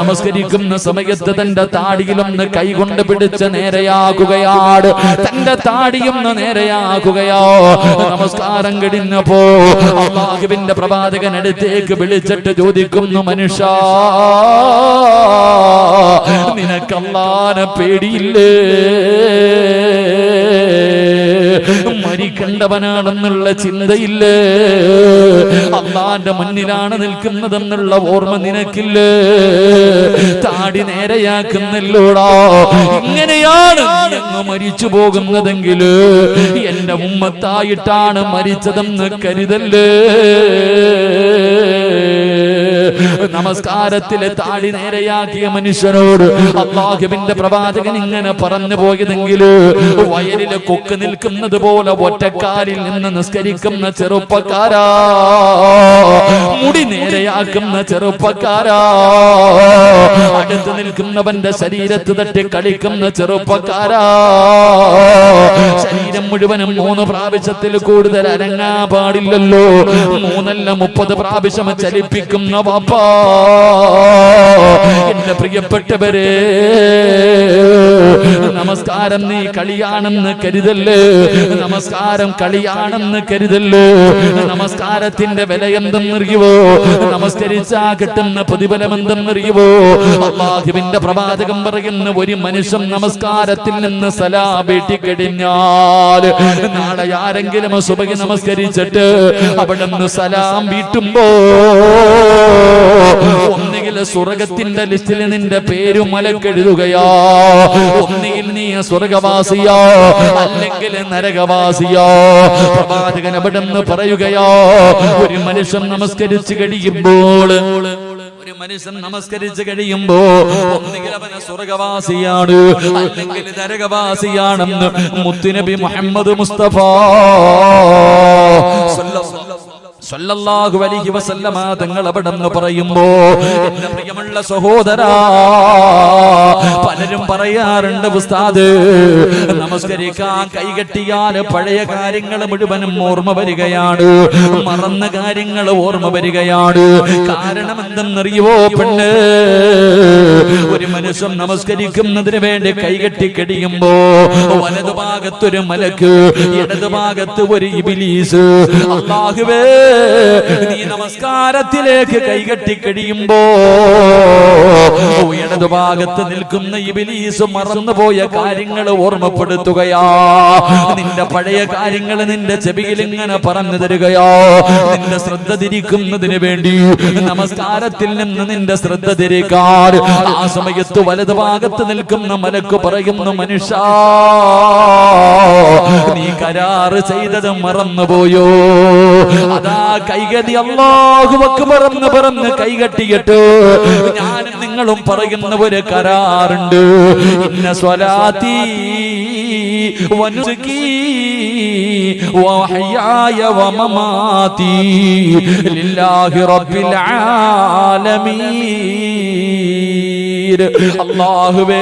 [SPEAKER 1] നമസ്കരിക്കുന്ന സമയത്ത് തന്റെ താടിയിലൊന്ന് കൈകൊണ്ട് പിടിച്ച് നേരെയാക്കുകയാണ് തന്റെ താടിയൊന്ന് നേരെയാക്കുകയോ നമസ്കാരം കഴിഞ്ഞപ്പോ അല്ലാഹുവിന്റെ പ്രവാചകൻ അടുത്തേക്ക് വിളിച്ചിട്ട് ചോദിക്കുന്നു മനുഷ്യ നിനക്ക് അല്ലാഹുവിനെ പേടിയില്ലേ മരിക്കണ്ടവനാണെന്നുള്ള ചിന്തയില്ലേ അല്ലാഹുവിന്റെ മുന്നിലാണ് നിൽക്കുന്നതെന്നുള്ള ഓർമ്മ നിനക്കില്ലേ താടി നേരെയാക്കുന്നല്ലോടാ ഇങ്ങനെയാണ് അങ്ങ് മരിച്ചു പോകുന്നതെങ്കിൽ എന്റെ ഉമ്മത്തായിട്ടാണ് മരിച്ചതെന്ന് കരുതല്ലേ നമസ്കാരത്തിലെ താടി നേരെയാക്കിയ മനുഷ്യനോട് അല്ലാഹുവിന്റെ പ്രവാചകൻ ഇങ്ങനെ പറഞ്ഞു പോയതെങ്കിൽ വയലിലെ കൊക്ക് നിൽക്കുന്നത് പോലെ ഒറ്റക്കാലിൽ നിന്ന് നിസ്കരിക്കുന്ന ചെറുപ്പക്കാരാ മുടി നേരെയാക്കുന്ന ചെറുപ്പക്കാരാ അടുത്ത് നിൽക്കുന്നവന്റെ ശരീരത്ത് തട്ടി കളിക്കുന്ന ചെറുപ്പക്കാരാ ശരീരം മുഴുവനും 3 പ്രാവശ്യത്തിൽ കൂടുതൽ അനങ്ങാ പാടില്ലല്ലോ 3 അല്ല 30 പ്രാവശ്യം ചലിപ്പിക്കുന്ന വാപ്പാ എന്റെ പ്രിയപ്പെട്ടവരെ നമസ്കാരം നീ കളിയാണെന്ന് കരുതല്ലേ നമസ്കാരം കളിയാണെന്ന് കരുതല്ലേ നമസ്കാരത്തിന്റെ വില എന്തെന്നറിയുവോ നമസ്കരിച്ചാ കിട്ടുന്ന പ്രതിഫലം എന്തെന്നറിയുവോ അല്ലാഹുവിന്റെ പ്രവാചകൻ പറയുന്ന ഒരു മനുഷ്യൻ നമസ്കാരത്തിൽ നിന്ന് സലാം വീട്ടിക്കഴിഞ്ഞാൽ നാളെ ആരെങ്കിലും സുബഹി നമസ്കരിച്ചിട്ട് അവിടെ നിന്ന് സലാം വീട്ടുമ്പോ ഒന്നുകിൽ സ്വർഗത്തിന്റെ ലിസ്റ്റിൽ നിന്റെ പേര് മലക്കെഴുതുകയോ ഒന്നുകിൽ നീ സ്വർഗവാസിയോ അല്ലെങ്കിൽ നരകവാസിയോ പ്രവാചകൻ അവിടെ നിന്ന് പറയുകയോ ഒരു മനുഷ്യൻ നമസ്കരിച്ചു കഴിയുമ്പോൾ ഒന്നുകിൽ അവന് സ്വർഗവാസിയാണ് അല്ലെങ്കിൽ നരകവാസിയാണെന്ന് മുത്തുനബി മുഹമ്മദ് മുസ്തഫ സല്ലല്ലാഹു അലൈഹി വസല്ലമ തങ്ങൾ അവിടെന്ന് പറയുമ്പോ എന്റെ പ്രിയമുള്ള സഹോദരാ പലരും പറയാറുണ്ട് ഉസ്താദ് നമസ്കരിക്കാൻ കൈകെട്ടിയാൽ പഴയ കാര്യങ്ങൾ മുഴുവനും ഓർമ്മ വരികയാണ് മറന്ന കാര്യങ്ങൾ ഓർമ്മ വരികയാണ് കാരണം എന്തെന്നറിയുവോ പെണ്ണ് ഒരു മനുഷ്യൻ നമസ്കരിക്കുന്നതിന് വേണ്ടി കൈകെട്ടി കഴിയുമ്പോ വലതുഭാഗത്തൊരു മലക്ക് ഇടതുഭാഗത്ത് ഒരു ഇബ്ലീസ് അല്ലാഹുവേ നീ നമസ്കാരത്തിലേക്ക് കൈകെട്ടി കഴിയുമ്പോ ഇടതുഭാഗത്ത് നിൽക്കുന്ന ഇബ്ലീസ് മറന്നുപോയ കാര്യങ്ങൾ ഓർമ്മപ്പെടുത്തുകയാ നിന്റെ പഴയ കാര്യങ്ങൾ നിന്റെ ചെവിയിൽ ഇങ്ങനെ പറഞ്ഞു തരികയോ നിന്റെ ശ്രദ്ധ തിരിക്കുന്നതിന് വേണ്ടി നമസ്കാരത്തിൽ നിന്ന് നിന്റെ ശ്രദ്ധ തിരിക്കാൻ ആ സമയത്ത് വലതുഭാഗത്ത് നിൽക്കുന്ന മലക്ക് പറയുന്നു മനുഷ്യ നീ കരാറ് ചെയ്തത് മറന്നുപോയോ അതാ കൈകടി അല്ലാഹു അക്ബർ എന്ന് പറഞ്ഞ് കൈകെട്ടിയിട്ട് ഞാനും നിങ്ങളും പറയുന്ന ഒരു കരാറുണ്ട് ഇന്ന സ്വലാത്തി വനുസുകി വഹയായ വമമാതി ലില്ലാഹി റബ്ബിൽ ആലമീൻ അല്ലാഹുവേ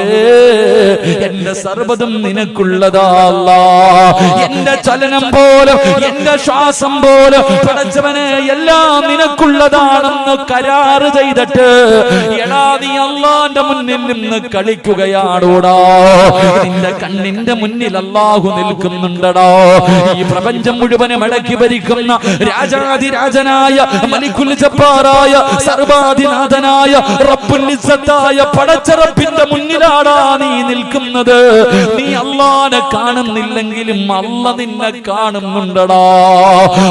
[SPEAKER 1] എന്റെ സർവ്വതും നിനക്കുള്ളതാ അല്ലാഹ് എന്റെ ചലനം പോലും എന്റെ ശ്വാസം പോലും പടച്ചവനെ എല്ലാം നിനക്കുള്ളതാണെന്ന് കരാറ് ചെയ്തിട്ട് എടാ നീ അല്ലാഹുവിന്റെ മുന്നിൽ നിന്ന് കളിക്കുകയാണോടാ നിന്റെ കണ്ണിന്റെ മുന്നിൽ അല്ലാഹു നിൽക്കുന്നുണ്ടടാ ഈ പ്രപഞ്ചം മുഴുവനും അടക്കി ഭരിക്കുന്ന രാജാതിരാജനായ മലിക്കുൽ ജബ്ബാറായ സർവാധിനാഥനായ റബ്ബുൽ ഇസ്സത്തായ പടച്ച റബ്ബിന്റെ മുന്നിലാടാ നീ നിൽക്കുന്നത് നീ അല്ലാഹുവിനെ കാണുന്നില്ലെങ്കിലും അല്ലാഹു നിന്നെ കാണുന്നുണ്ടടാ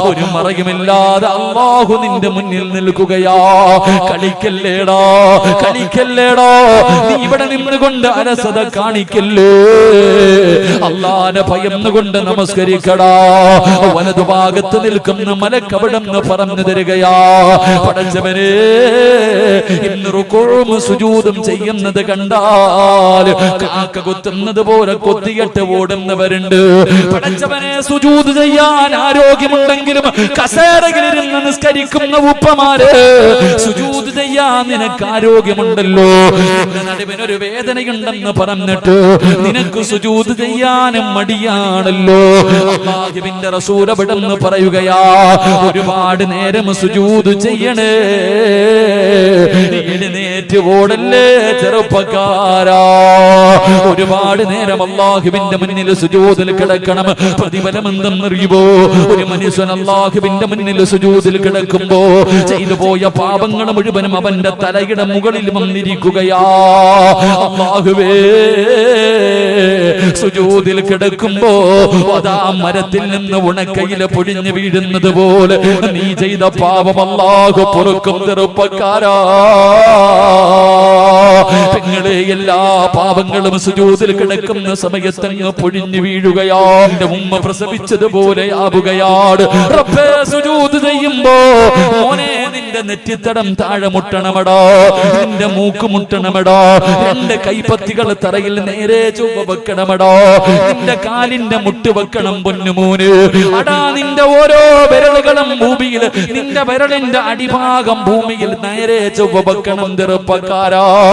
[SPEAKER 1] ഒരു മറയുമില്ലാതെ അല്ലാഹു നിന്റെ മുന്നിൽ നിൽക്കുകയാ കളിക്കല്ലേടാ കളിക്കല്ലേടാ നീ ഇവിടെ നിന്നുകൊണ്ട് അലസത കാണിക്കല്ലേ, അല്ലാഹുവിനെ ഭയന്നുകൊണ്ട് നമസ്കരിക്കടാ. വലതുഭാഗത്ത് നിൽക്കുന്ന മലക്കവിടെന്ന് പറഞ്ഞു തരികയാ, പടച്ചവനെ ഇന്ന് റുകൂഉം സുജൂദും ചെയ്യുന്നത് കണ്ടാൽ കാക്ക കൊത്തുന്നത് പോലെ കൊത്തിയിട്ട് ഓടുന്നവരുണ്ട്. പടച്ചവനെ സുജൂദ് ചെയ്യാൻ ആരോഗ്യമുണ്ടെങ്കിലും കസേരയിലിരുന്ന് നിസ്കരിക്കുന്ന ഉപ്പമാര്, സുജൂദ് ചെയ്യാൻ നിനക്ക് ആരോഗ്യമുണ്ടല്ലോ, നിന്റെ നടുവിനൊരു വേദനയുണ്ടെന്ന് പറഞ്ഞിട്ട് നിനക്ക് സുജൂദ് ചെയ്യാനും മടിയാണല്ലോ. അല്ലാഹുവിന്റെ റസൂൽ അവിടെന്ന് പറയുകയാ, ഒരുപാട് നേരം സുജൂദ് ചെയ്യണേ, എഴുന്നേറ്റ് ഓടല്ലേ ചെറുപ്പക്കാരാ. ഒരുപാട് നേരം അല്ലാഹുവിന്റെ മുന്നിൽ സുജൂദിൽ കിടക്കണം. പ്രതിഫലം എന്തെന്നറിയുമോ? ഒരു മനുഷ്യൻ അല്ലാഹുവിന്റെ മുന്നിൽ സുജൂദിൽ കിടക്കുമ്പോ ചെയ്തു പോയ പാപങ്ങൾ മുഴുവനും അവന്റെ തലയുടെ മുകളിൽ വന്നിരിക്കുകയാ. അല്ലാഹുവേ, സുജൂദിൽ കിടക്കുമ്പോ അതാ മരത്തിൽ നിന്ന് ഉണക്കയില പൊടിഞ്ഞു വീഴുന്നത് പോലെ നീ ചെയ്ത പാപം അല്ലാഹു പൊറുക്കും ചെറുപ്പക്കാരാ. നിങ്ങളെ എല്ലാ പാപങ്ങളും സുജൂദിൽ കിടക്കുന്ന സമയത്തങ്ങ് പൊഴിഞ്ഞു വീഴുകയാ. എന്റെ ഉമ്മ പ്രസവിച്ചതുപോലെ ആവുകയാണ്. റബ്ബേ, സുജൂദ് ചെയ്യുമ്പോ മോനെ നിന്റെ നെറ്റിത്തടം താഴെ മുട്ടണമടാ, നിന്റെ മൂക്ക് മുട്ടണമടാ, എന്റെ കൈപ്പത്തികൾ തറയിൽ നേരെ ചൊവ്വ വെക്കണമടാ, നിന്റെ കാലിന്റെ മുട്ട് വെക്കണം പൊന്നുമോന്. അടാ, നിന്റെ ഓരോ വിരലുകളും ഭൂമിയിൽ, നിന്റെ വിരലിന്റെ അടിഭാഗം ഭൂമിയിൽ നേരെ ചൊവ്വ വെക്കണം ചെറുപ്പക്കാരാ.